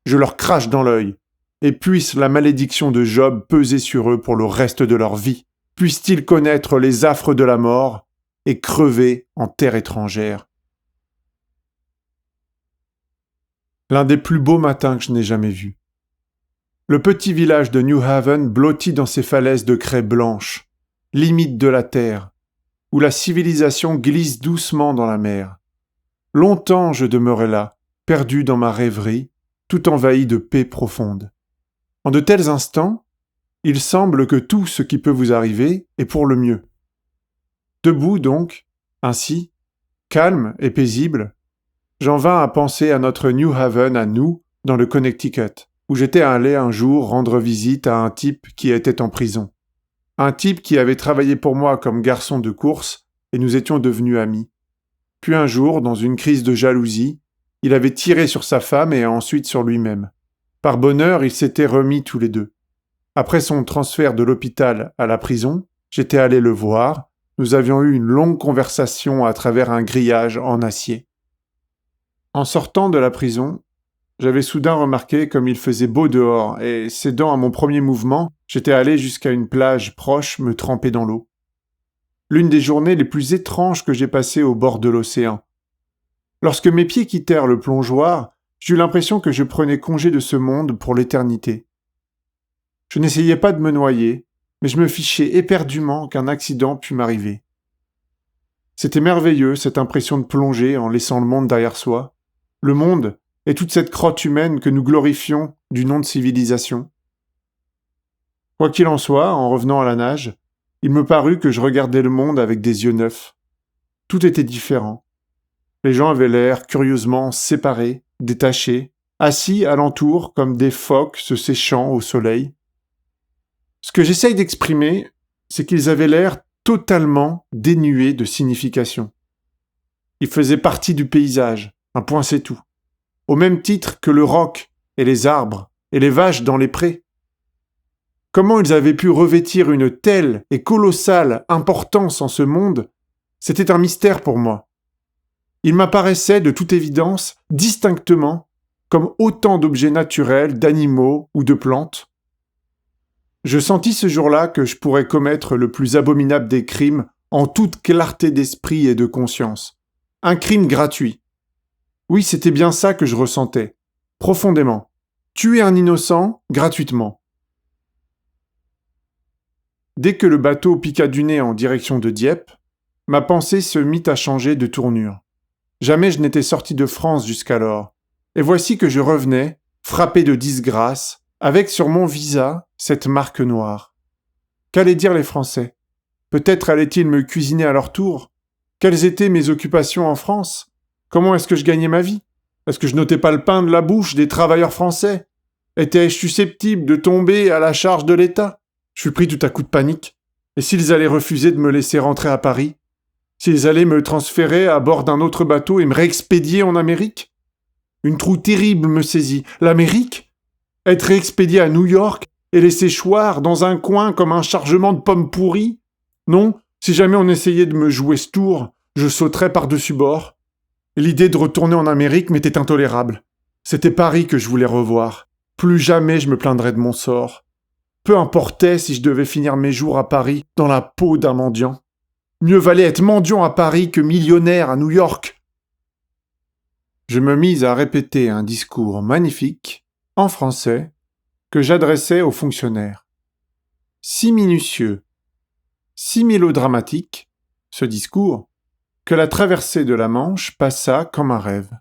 je leur crache dans l'œil, et puisse la malédiction de Job peser sur eux pour le reste de leur vie. Puissent-ils connaître les affres de la mort et crever en terre étrangère. L'un des plus beaux matins que je n'ai jamais vus. Le petit village de New Haven blotti dans ses falaises de craie blanche, limite de la terre, où la civilisation glisse doucement dans la mer. Longtemps je demeurai là, perdu dans ma rêverie, tout envahi de paix profonde. En de tels instants, il semble que tout ce qui peut vous arriver est pour le mieux. Debout donc, ainsi, calme et paisible, j'en vins à penser à notre New Haven à nous, dans le Connecticut, où j'étais allé un jour rendre visite à un type qui était en prison. Un type qui avait travaillé pour moi comme garçon de course, et nous étions devenus amis. Puis un jour, dans une crise de jalousie, il avait tiré sur sa femme et ensuite sur lui-même. Par bonheur, ils s'étaient remis tous les deux. Après son transfert de l'hôpital à la prison, j'étais allé le voir. Nous avions eu une longue conversation à travers un grillage en acier. En sortant de la prison, j'avais soudain remarqué comme il faisait beau dehors et, cédant à mon premier mouvement, j'étais allé jusqu'à une plage proche me tremper dans l'eau. L'une des journées les plus étranges que j'ai passées au bord de l'océan. Lorsque mes pieds quittèrent le plongeoir, j'eus l'impression que je prenais congé de ce monde pour l'éternité. Je n'essayais pas de me noyer, mais je me fichais éperdument qu'un accident pût m'arriver. C'était merveilleux, cette impression de plonger en laissant le monde derrière soi. Le monde et toute cette crotte humaine que nous glorifions du nom de civilisation. Quoi qu'il en soit, en revenant à la nage, il me parut que je regardais le monde avec des yeux neufs. Tout était différent. Les gens avaient l'air curieusement séparés, détachés, assis alentour comme des phoques se séchant au soleil. Ce que j'essaye d'exprimer, c'est qu'ils avaient l'air totalement dénués de signification. Ils faisaient partie du paysage, un point c'est tout. Au même titre que le roc et les arbres et les vaches dans les prés. Comment ils avaient pu revêtir une telle et colossale importance en ce monde, c'était un mystère pour moi. Ils m'apparaissaient de toute évidence distinctement comme autant d'objets naturels, d'animaux ou de plantes. Je sentis ce jour-là que je pourrais commettre le plus abominable des crimes en toute clarté d'esprit et de conscience. Un crime gratuit. Oui, c'était bien ça que je ressentais, profondément. Tuer un innocent gratuitement. Dès que le bateau piqua du nez en direction de Dieppe, ma pensée se mit à changer de tournure. Jamais je n'étais sorti de France jusqu'alors, et voici que je revenais, frappé de disgrâce, avec sur mon visa cette marque noire. Qu'allaient dire les Français? Peut-être allaient-ils me cuisiner à leur tour? Quelles étaient mes occupations en France? Comment est-ce que je gagnais ma vie? Est-ce que je n'ôtais pas le pain de la bouche des travailleurs français? Étais-je susceptible de tomber à la charge de l'État? Je fus pris tout à coup de panique. Et s'ils allaient refuser de me laisser rentrer à Paris? S'ils allaient me transférer à bord d'un autre bateau et me réexpédier en Amérique? Une trouille terrible me saisit. L'Amérique? Être réexpédié à New York et laissé choir dans un coin comme un chargement de pommes pourries? Non, si jamais on essayait de me jouer ce tour, je sauterais par-dessus bord. L'idée de retourner en Amérique m'était intolérable. C'était Paris que je voulais revoir. Plus jamais je me plaindrais de mon sort. Peu importait si je devais finir mes jours à Paris dans la peau d'un mendiant. Mieux valait être mendiant à Paris que millionnaire à New York. Je me mis à répéter un discours magnifique, en français, que j'adressais aux fonctionnaires. Si minutieux, si mélodramatique, ce discours, que la traversée de la Manche passa comme un rêve.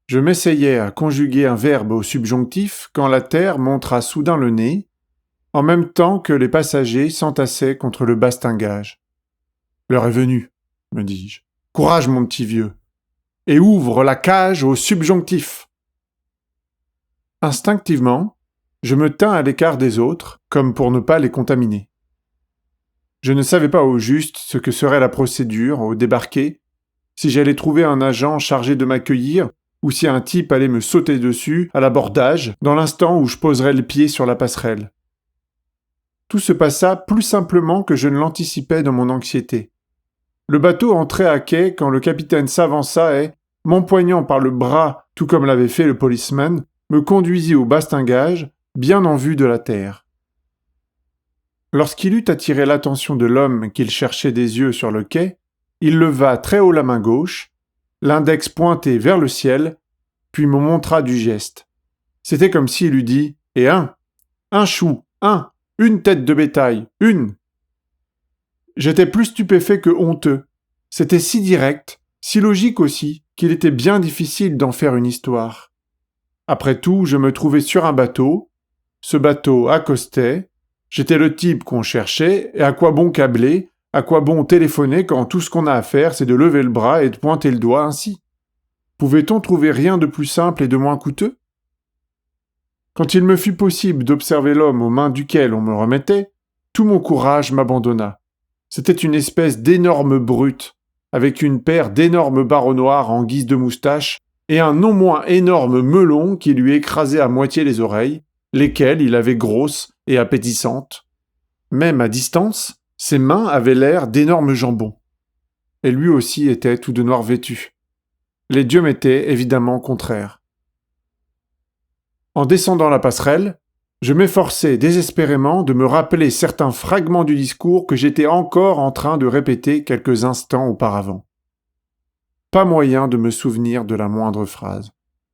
Je m'essayais à conjuguer un verbe au subjonctif quand la terre montra soudain le nez, en même temps que les passagers s'entassaient contre le bastingage. « L'heure est venue, me dis-je. Courage, mon petit vieux, et ouvre la cage au subjonctif. » Instinctivement, je me tins à l'écart des autres, comme pour ne pas les contaminer. Je ne savais pas au juste ce que serait la procédure au débarquer, si j'allais trouver un agent chargé de m'accueillir, ou si un type allait me sauter dessus à l'abordage dans l'instant où je poserais le pied sur la passerelle. Tout se passa plus simplement que je ne l'anticipais dans mon anxiété. Le bateau entrait à quai quand le capitaine s'avança et, m'empoignant par le bras tout comme l'avait fait le policeman, me conduisit au bastingage, bien en vue de la terre. Lorsqu'il eut attiré l'attention de l'homme qu'il cherchait des yeux sur le quai, il leva très haut la main gauche, l'index pointé vers le ciel, puis me montra du geste. C'était comme s'il eût dit « Et un chou, une tête de bétail, une !» J'étais plus stupéfait que honteux. C'était si direct, si logique aussi, qu'il était bien difficile d'en faire une histoire. Après tout, je me trouvais sur un bateau, ce bateau accostait, j'étais le type qu'on cherchait, et à quoi bon câbler, à quoi bon téléphoner quand tout ce qu'on a à faire c'est de lever le bras et de pointer le doigt ainsi? Pouvait-on trouver rien de plus simple et de moins coûteux? Quand il me fut possible d'observer l'homme aux mains duquel on me remettait, tout mon courage m'abandonna. C'était une espèce d'énorme brute, avec une paire d'énormes barreaux noirs en guise de moustache et un non moins énorme melon qui lui écrasait à moitié les oreilles, lesquelles il avait grosses et appétissantes. Même à distance, ses mains avaient l'air d'énormes jambons. Et lui aussi était tout de noir vêtu. Les dieux m'étaient évidemment contraires. En descendant la passerelle, je m'efforçais désespérément de me rappeler certains fragments du discours que j'étais encore en train de répéter quelques instants auparavant. Pas moyen de me souvenir de la moindre phrase.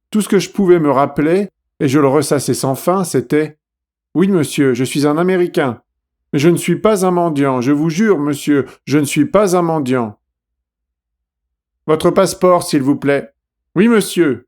Tout ce que je pouvais me rappeler, et je le ressassais sans fin, c'était « Oui, monsieur, je suis un Américain. Mais je ne suis pas un mendiant, je vous jure, monsieur, je ne suis pas un mendiant. » « Votre passeport, s'il vous plaît. »« Oui, monsieur. »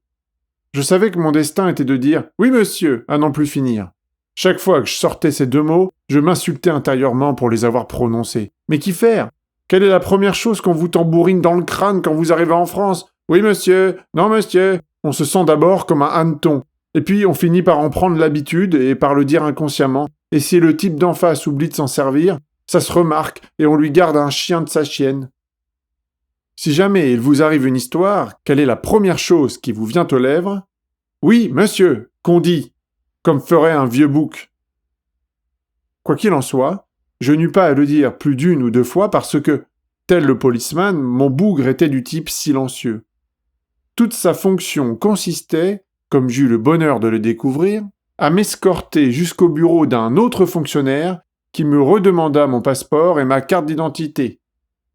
Je savais que mon destin était de dire « Oui, monsieur » à n'en plus finir. Chaque fois que je sortais ces deux mots, je m'insultais intérieurement pour les avoir prononcés. Mais qu'y faire? Quelle est la première chose qu'on vous tambourine dans le crâne quand vous arrivez en France? Oui, monsieur. Non, monsieur. On se sent d'abord comme un hanneton. Et puis on finit par en prendre l'habitude et par le dire inconsciemment. Et si le type d'en face oublie de s'en servir, ça se remarque et on lui garde un chien de sa chienne. Si jamais il vous arrive une histoire, quelle est la première chose qui vous vient aux lèvres? Oui, monsieur, qu'on dit, comme ferait un vieux bouc. Quoi qu'il en soit, je n'eus pas à le dire plus d'une ou deux fois parce que, tel le policeman, mon bougre était du type silencieux. Toute sa fonction consistait, comme j'eus le bonheur de le découvrir, à m'escorter jusqu'au bureau d'un autre fonctionnaire qui me redemanda mon passeport et ma carte d'identité.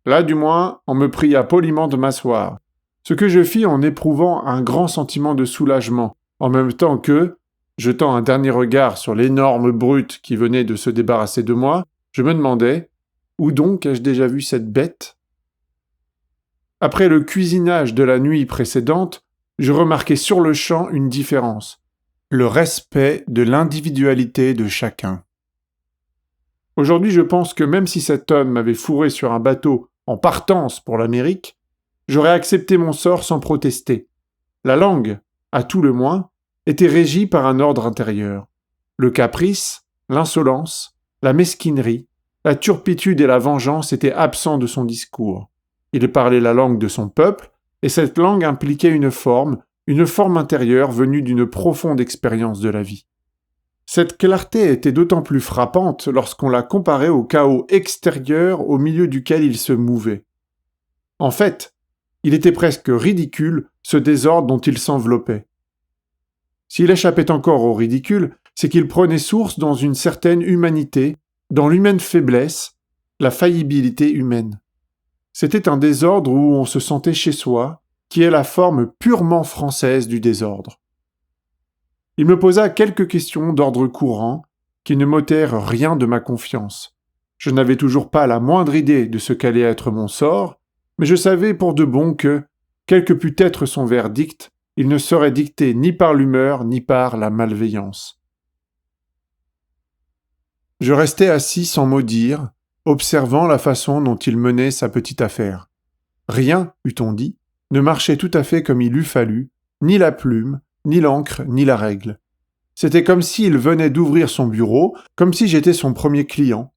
Là, du moins, on me pria poliment de m'asseoir, ce que je fis en éprouvant un grand sentiment de soulagement, en même temps que, jetant un dernier regard sur l'énorme brute qui venait de se débarrasser de moi, je me demandais « Où donc ai-je déjà vu cette bête ?» Après le cuisinage de la nuit précédente, je remarquai sur-le-champ une différence, le respect de l'individualité de chacun. Aujourd'hui, je pense que même si cet homme m'avait fourré sur un bateau en partance pour l'Amérique, j'aurais accepté mon sort sans protester. La langue, à tout le moins, était régie par un ordre intérieur. Le caprice, l'insolence, la mesquinerie, la turpitude et la vengeance étaient absents de son discours. Il parlait la langue de son peuple, et cette langue impliquait une forme intérieure venue d'une profonde expérience de la vie. Cette clarté était d'autant plus frappante lorsqu'on la comparait au chaos extérieur au milieu duquel il se mouvait. En fait, il était presque ridicule ce désordre dont il s'enveloppait. S'il échappait encore au ridicule, c'est qu'il prenait source dans une certaine humanité, dans l'humaine faiblesse, la faillibilité humaine. C'était un désordre où on se sentait chez soi, qui est la forme purement française du désordre. Il me posa quelques questions d'ordre courant qui ne m'ôtèrent rien de ma confiance. Je n'avais toujours pas la moindre idée de ce qu'allait être mon sort, mais je savais pour de bon que, quel que pût être son verdict, il ne serait dicté ni par l'humeur ni par la malveillance. Je restais assis sans mot dire, observant la façon dont il menait sa petite affaire. Rien, eût-on dit, ne marchait tout à fait comme il eût fallu, ni la plume, ni l'encre, ni la règle. C'était comme s'il venait d'ouvrir son bureau, comme si j'étais son premier client.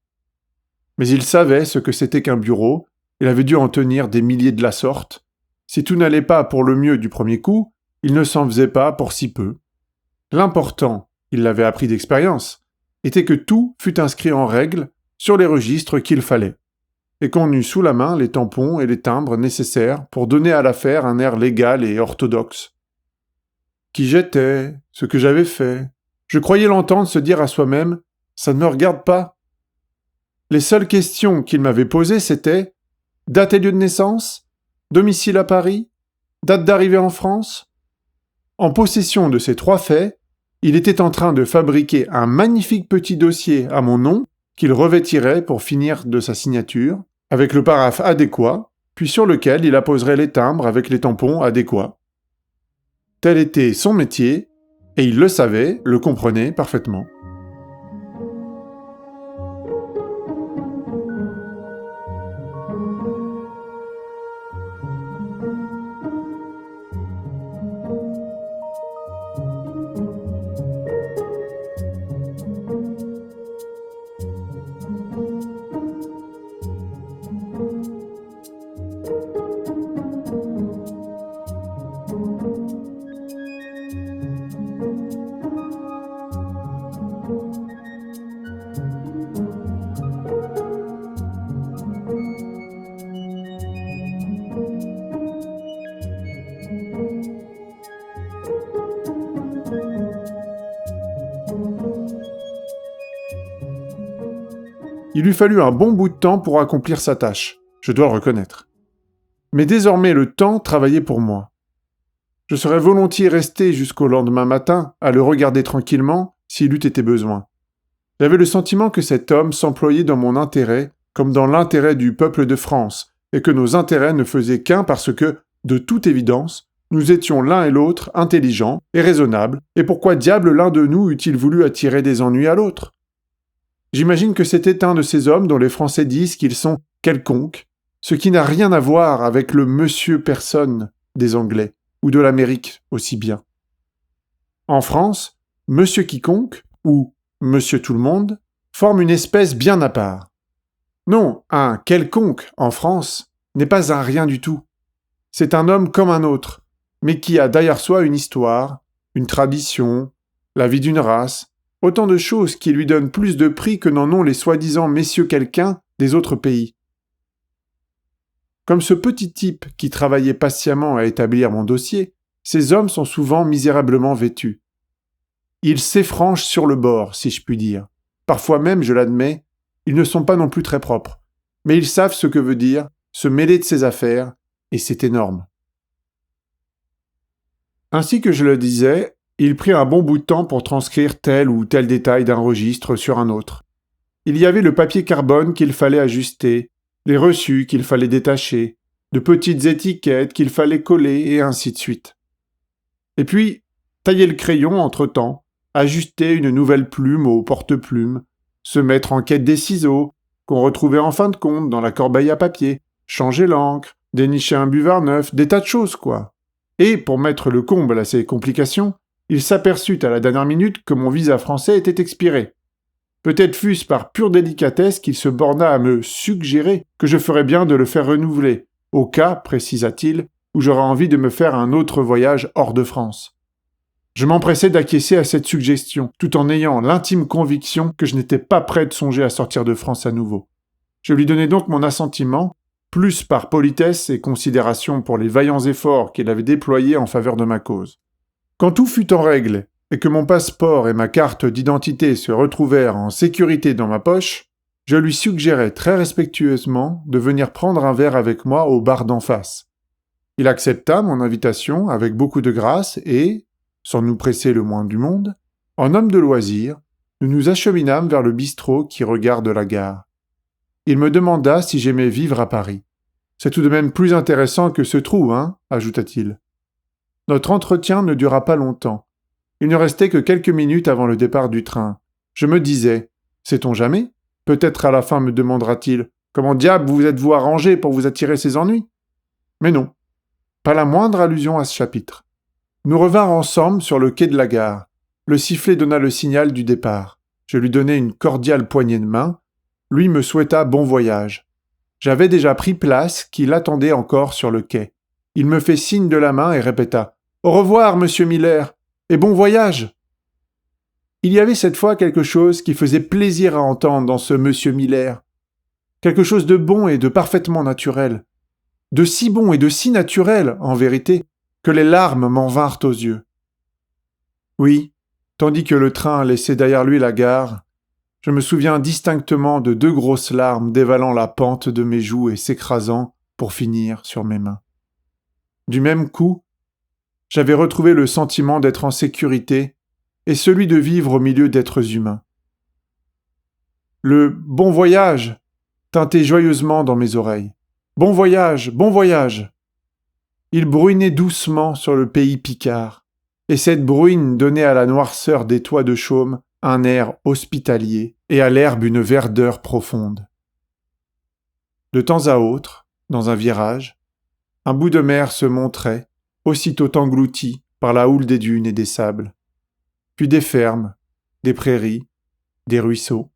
Mais il savait ce que c'était qu'un bureau, il avait dû en tenir des milliers de la sorte. Si tout n'allait pas pour le mieux du premier coup, il ne s'en faisait pas pour si peu. L'important, il l'avait appris d'expérience, était que tout fût inscrit en règle sur les registres qu'il fallait, et qu'on eût sous la main les tampons et les timbres nécessaires pour donner à l'affaire un air légal et orthodoxe. Qui j'étais, ce que j'avais fait, je croyais l'entendre se dire à soi-même « ça ne me regarde pas ». Les seules questions qu'il m'avait posées, c'était « date et lieu de naissance ? Domicile à Paris ? Date d'arrivée en France ?» En possession de ces 3 faits, il était en train de fabriquer un magnifique petit dossier à mon nom qu'il revêtirait pour finir de sa signature, avec le paraphe adéquat, puis sur lequel il apposerait les timbres avec les tampons adéquats. Tel était son métier, et il le savait, le comprenait parfaitement. Il lui fallut un bon bout de temps pour accomplir sa tâche, je dois le reconnaître. Mais désormais le temps travaillait pour moi. Je serais volontiers resté jusqu'au lendemain matin à le regarder tranquillement s'il eût été besoin. J'avais le sentiment que cet homme s'employait dans mon intérêt comme dans l'intérêt du peuple de France, et que nos intérêts ne faisaient qu'un parce que, de toute évidence, nous étions l'un et l'autre intelligents et raisonnables, et pourquoi diable l'un de nous eût-il voulu attirer des ennuis à l'autre ? J'imagine que c'était un de ces hommes dont les Français disent qu'ils sont quelconques, ce qui n'a rien à voir avec le monsieur personne des Anglais, ou de l'Amérique aussi bien. En France, monsieur quiconque, ou monsieur tout le monde, forme une espèce bien à part. Non, un quelconque, en France, n'est pas un rien du tout. C'est un homme comme un autre, mais qui a derrière soi une histoire, une tradition, la vie d'une race, autant de choses qui lui donnent plus de prix que n'en ont les soi-disant messieurs quelqu'un des autres pays. Comme ce petit type qui travaillait patiemment à établir mon dossier, ces hommes sont souvent misérablement vêtus. Ils s'effranchent sur le bord, si je puis dire. Parfois même, je l'admets, ils ne sont pas non plus très propres. Mais ils savent ce que veut dire se mêler de ses affaires, et c'est énorme. Ainsi que je le disais, il prit un bon bout de temps pour transcrire tel ou tel détail d'un registre sur un autre. Il y avait le papier carbone qu'il fallait ajuster, les reçus qu'il fallait détacher, de petites étiquettes qu'il fallait coller, et ainsi de suite. Et puis, tailler le crayon entre-temps, ajuster une nouvelle plume au porte-plume, se mettre en quête des ciseaux, qu'on retrouvait en fin de compte dans la corbeille à papier, changer l'encre, dénicher un buvard neuf, des tas de choses, quoi. Et, pour mettre le comble à ces complications, il s'aperçut à la dernière minute que mon visa français était expiré. Peut-être fût-ce par pure délicatesse qu'il se borna à me suggérer que je ferais bien de le faire renouveler, au cas, précisa-t-il, où j'aurais envie de me faire un autre voyage hors de France. Je m'empressai d'acquiescer à cette suggestion, tout en ayant l'intime conviction que je n'étais pas prêt de songer à sortir de France à nouveau. Je lui donnai donc mon assentiment, plus par politesse et considération pour les vaillants efforts qu'il avait déployés en faveur de ma cause. Quand tout fut en règle, et que mon passeport et ma carte d'identité se retrouvèrent en sécurité dans ma poche, je lui suggérai très respectueusement de venir prendre un verre avec moi au bar d'en face. Il accepta mon invitation avec beaucoup de grâce et, sans nous presser le moins du monde, en homme de loisir, nous nous acheminâmes vers le bistrot qui regarde la gare. Il me demanda si j'aimais vivre à Paris. « C'est tout de même plus intéressant que ce trou, hein » ajouta-t-il. Notre entretien ne dura pas longtemps. Il ne restait que quelques minutes avant le départ du train. Je me disais, sait-on jamais ? Peut-être à la fin me demandera-t-il, comment diable vous êtes-vous arrangé pour vous attirer ces ennuis ? Mais non, pas la moindre allusion à ce chapitre. Nous revinrent ensemble sur le quai de la gare. Le sifflet donna le signal du départ. Je lui donnai une cordiale poignée de main. lui me souhaita bon voyage. J'avais déjà pris place qui l'attendait encore sur le quai. Il me fait signe de la main et répéta « Au revoir, monsieur Miller, et bon voyage !» Il y avait cette fois quelque chose qui faisait plaisir à entendre dans ce monsieur Miller. Quelque chose de bon et de parfaitement naturel. De si bon et de si naturel, en vérité, que les larmes m'en vinrent aux yeux. Oui, tandis que le train laissait derrière lui la gare, je me souviens distinctement de 2 grosses larmes dévalant la pente de mes joues et s'écrasant, pour finir, sur mes mains. Du même coup, j'avais retrouvé le sentiment d'être en sécurité et celui de vivre au milieu d'êtres humains. Le « bon voyage » tintait joyeusement dans mes oreilles. « Bon voyage, bon voyage !» Il bruinait doucement sur le pays picard, et cette bruine donnait à la noirceur des toits de chaume un air hospitalier et à l'herbe une verdeur profonde. De temps à autre, dans un virage, un bout de mer se montrait, aussitôt englouti par la houle des dunes et des sables, puis des fermes, des prairies, des ruisseaux.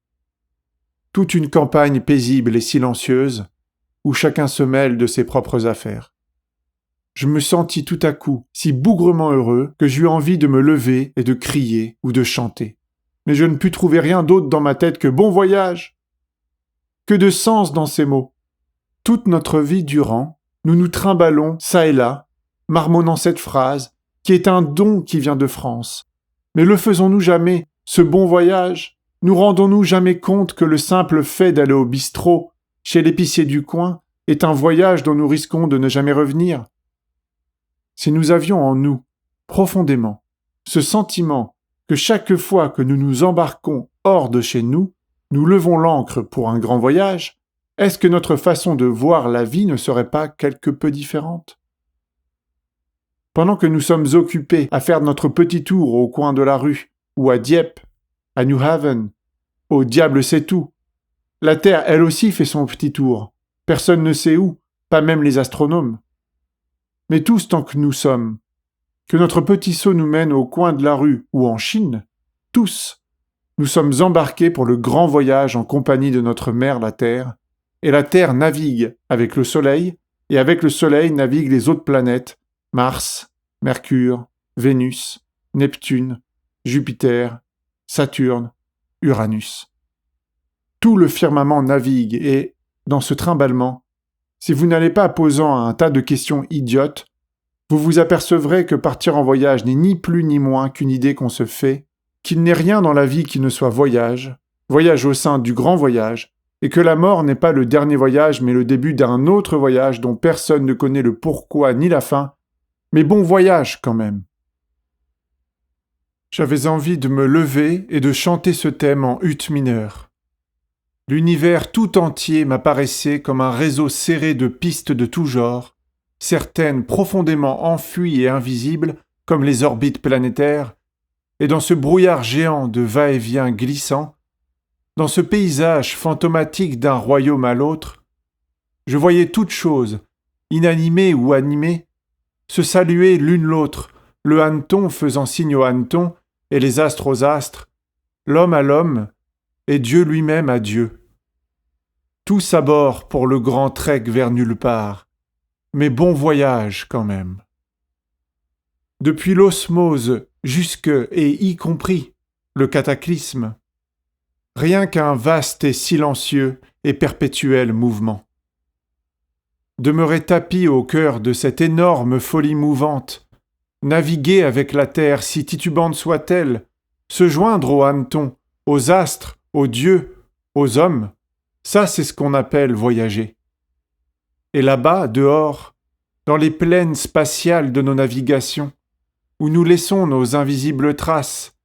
Toute une campagne paisible et silencieuse, où chacun se mêle de ses propres affaires. Je me sentis tout à coup si bougrement heureux que j'eus envie de me lever et de crier ou de chanter. Mais je ne pus trouver rien d'autre dans ma tête que « bon voyage !» Que de sens dans ces mots. Toute notre vie durant, nous nous trimballons çà et là, marmonnant cette phrase, qui est un don qui vient de France. Mais le faisons-nous jamais, ce bon voyage? Nous rendons-nous jamais compte que le simple fait d'aller au bistrot, chez l'épicier du coin, est un voyage dont nous risquons de ne jamais revenir? Si nous avions en nous, profondément, ce sentiment que chaque fois que nous nous embarquons hors de chez nous, nous levons l'ancre pour un grand voyage, est-ce que notre façon de voir la vie ne serait pas quelque peu différente? Pendant que nous sommes occupés à faire notre petit tour au coin de la rue, ou à Dieppe, à New Haven, au diable sait où, la Terre elle aussi fait son petit tour, personne ne sait où, pas même les astronomes. Mais tous tant que nous sommes, que notre petit seau nous mène au coin de la rue ou en Chine, tous, nous sommes embarqués pour le grand voyage en compagnie de notre mère la Terre, et la Terre navigue avec le Soleil, et avec le Soleil naviguent les autres planètes, Mars, Mercure, Vénus, Neptune, Jupiter, Saturne, Uranus. Tout le firmament navigue et, dans ce trimballement, si vous n'allez pas posant un tas de questions idiotes, vous vous apercevrez que partir en voyage n'est ni plus ni moins qu'une idée qu'on se fait, qu'il n'est rien dans la vie qui ne soit voyage, voyage au sein du grand voyage, et que la mort n'est pas le dernier voyage mais le début d'un autre voyage dont personne ne connaît le pourquoi ni la fin, mais bon voyage quand même. J'avais envie de me lever et de chanter ce thème en ut mineur. L'univers tout entier m'apparaissait comme un réseau serré de pistes de tout genre, certaines profondément enfuies et invisibles comme les orbites planétaires, et dans ce brouillard géant de va-et-vient glissant, dans ce paysage fantomatique d'un royaume à l'autre, je voyais toutes choses, inanimées ou animées, se saluer l'une l'autre, le hanneton faisant signe au hanneton, et les astres aux astres, l'homme à l'homme, et Dieu lui-même à Dieu. Tous à bord pour le grand trek vers nulle part, mais bon voyage quand même. Depuis l'osmose jusque et y compris le cataclysme, rien qu'un vaste et silencieux et perpétuel mouvement. Demeurer tapi au cœur de cette énorme folie mouvante, naviguer avec la terre si titubante soit-elle, se joindre aux hannetons, aux astres, aux dieux, aux hommes, ça c'est ce qu'on appelle voyager. Et là-bas, dehors, dans les plaines spatiales de nos navigations, où nous laissons nos invisibles traces,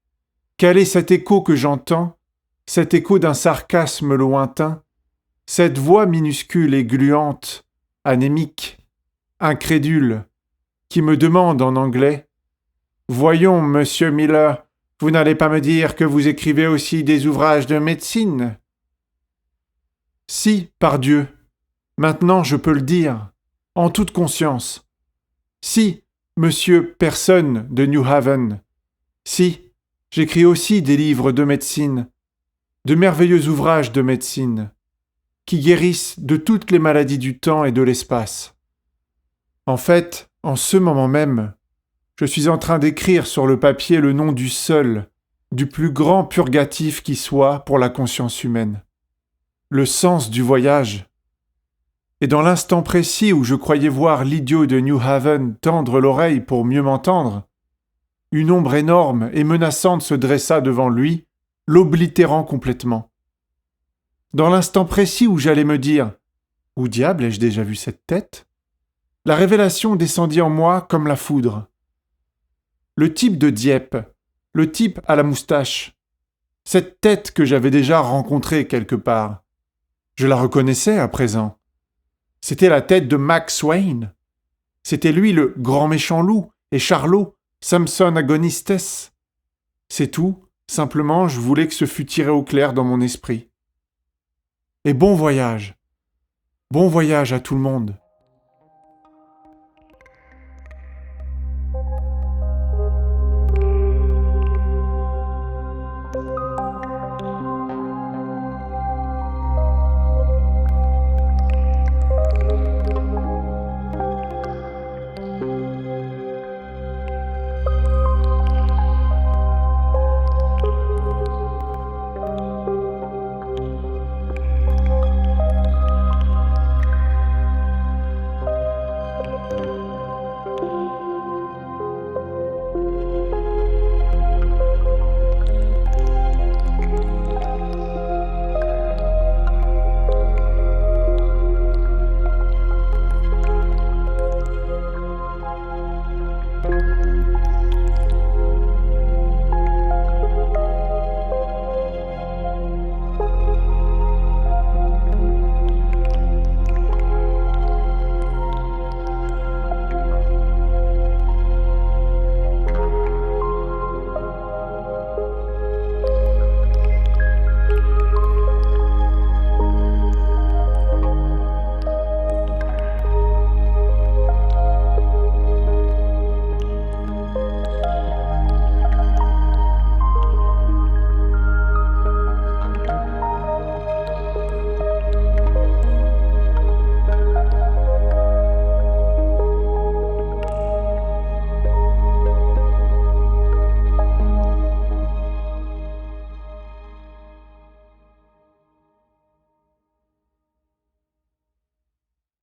quel est cet écho que j'entends, cet écho d'un sarcasme lointain, cette voix minuscule et gluante, anémique, incrédule, qui me demande en anglais « Voyons, monsieur Miller, vous n'allez pas me dire que vous écrivez aussi des ouvrages de médecine ?» Si, pardieu, maintenant je peux le dire, en toute conscience. Si, monsieur personne de New Haven. Si, j'écris aussi des livres de médecine, de merveilleux ouvrages de médecine. qui guérissent de toutes les maladies du temps et de l'espace. En fait, en ce moment même, je suis en train d'écrire sur le papier le nom du seul, du plus grand purgatif qui soit pour la conscience humaine. Le sens du voyage. Et dans l'instant précis où je croyais voir l'idiot de New Haven tendre l'oreille pour mieux m'entendre, une ombre énorme et menaçante se dressa devant lui, l'oblitérant complètement. Dans l'instant précis où j'allais me dire « Où diable ai-je déjà vu cette tête ?» la révélation descendit en moi comme la foudre. Le type de Dieppe, le type à la moustache, cette tête que j'avais déjà rencontrée quelque part, je la reconnaissais à présent. C'était la tête de Max Swain. C'était lui le grand méchant loup et Charlot, Samson Agonistes. C'est tout, simplement je voulais que ce fût tiré au clair dans mon esprit. Et bon voyage à tout le monde.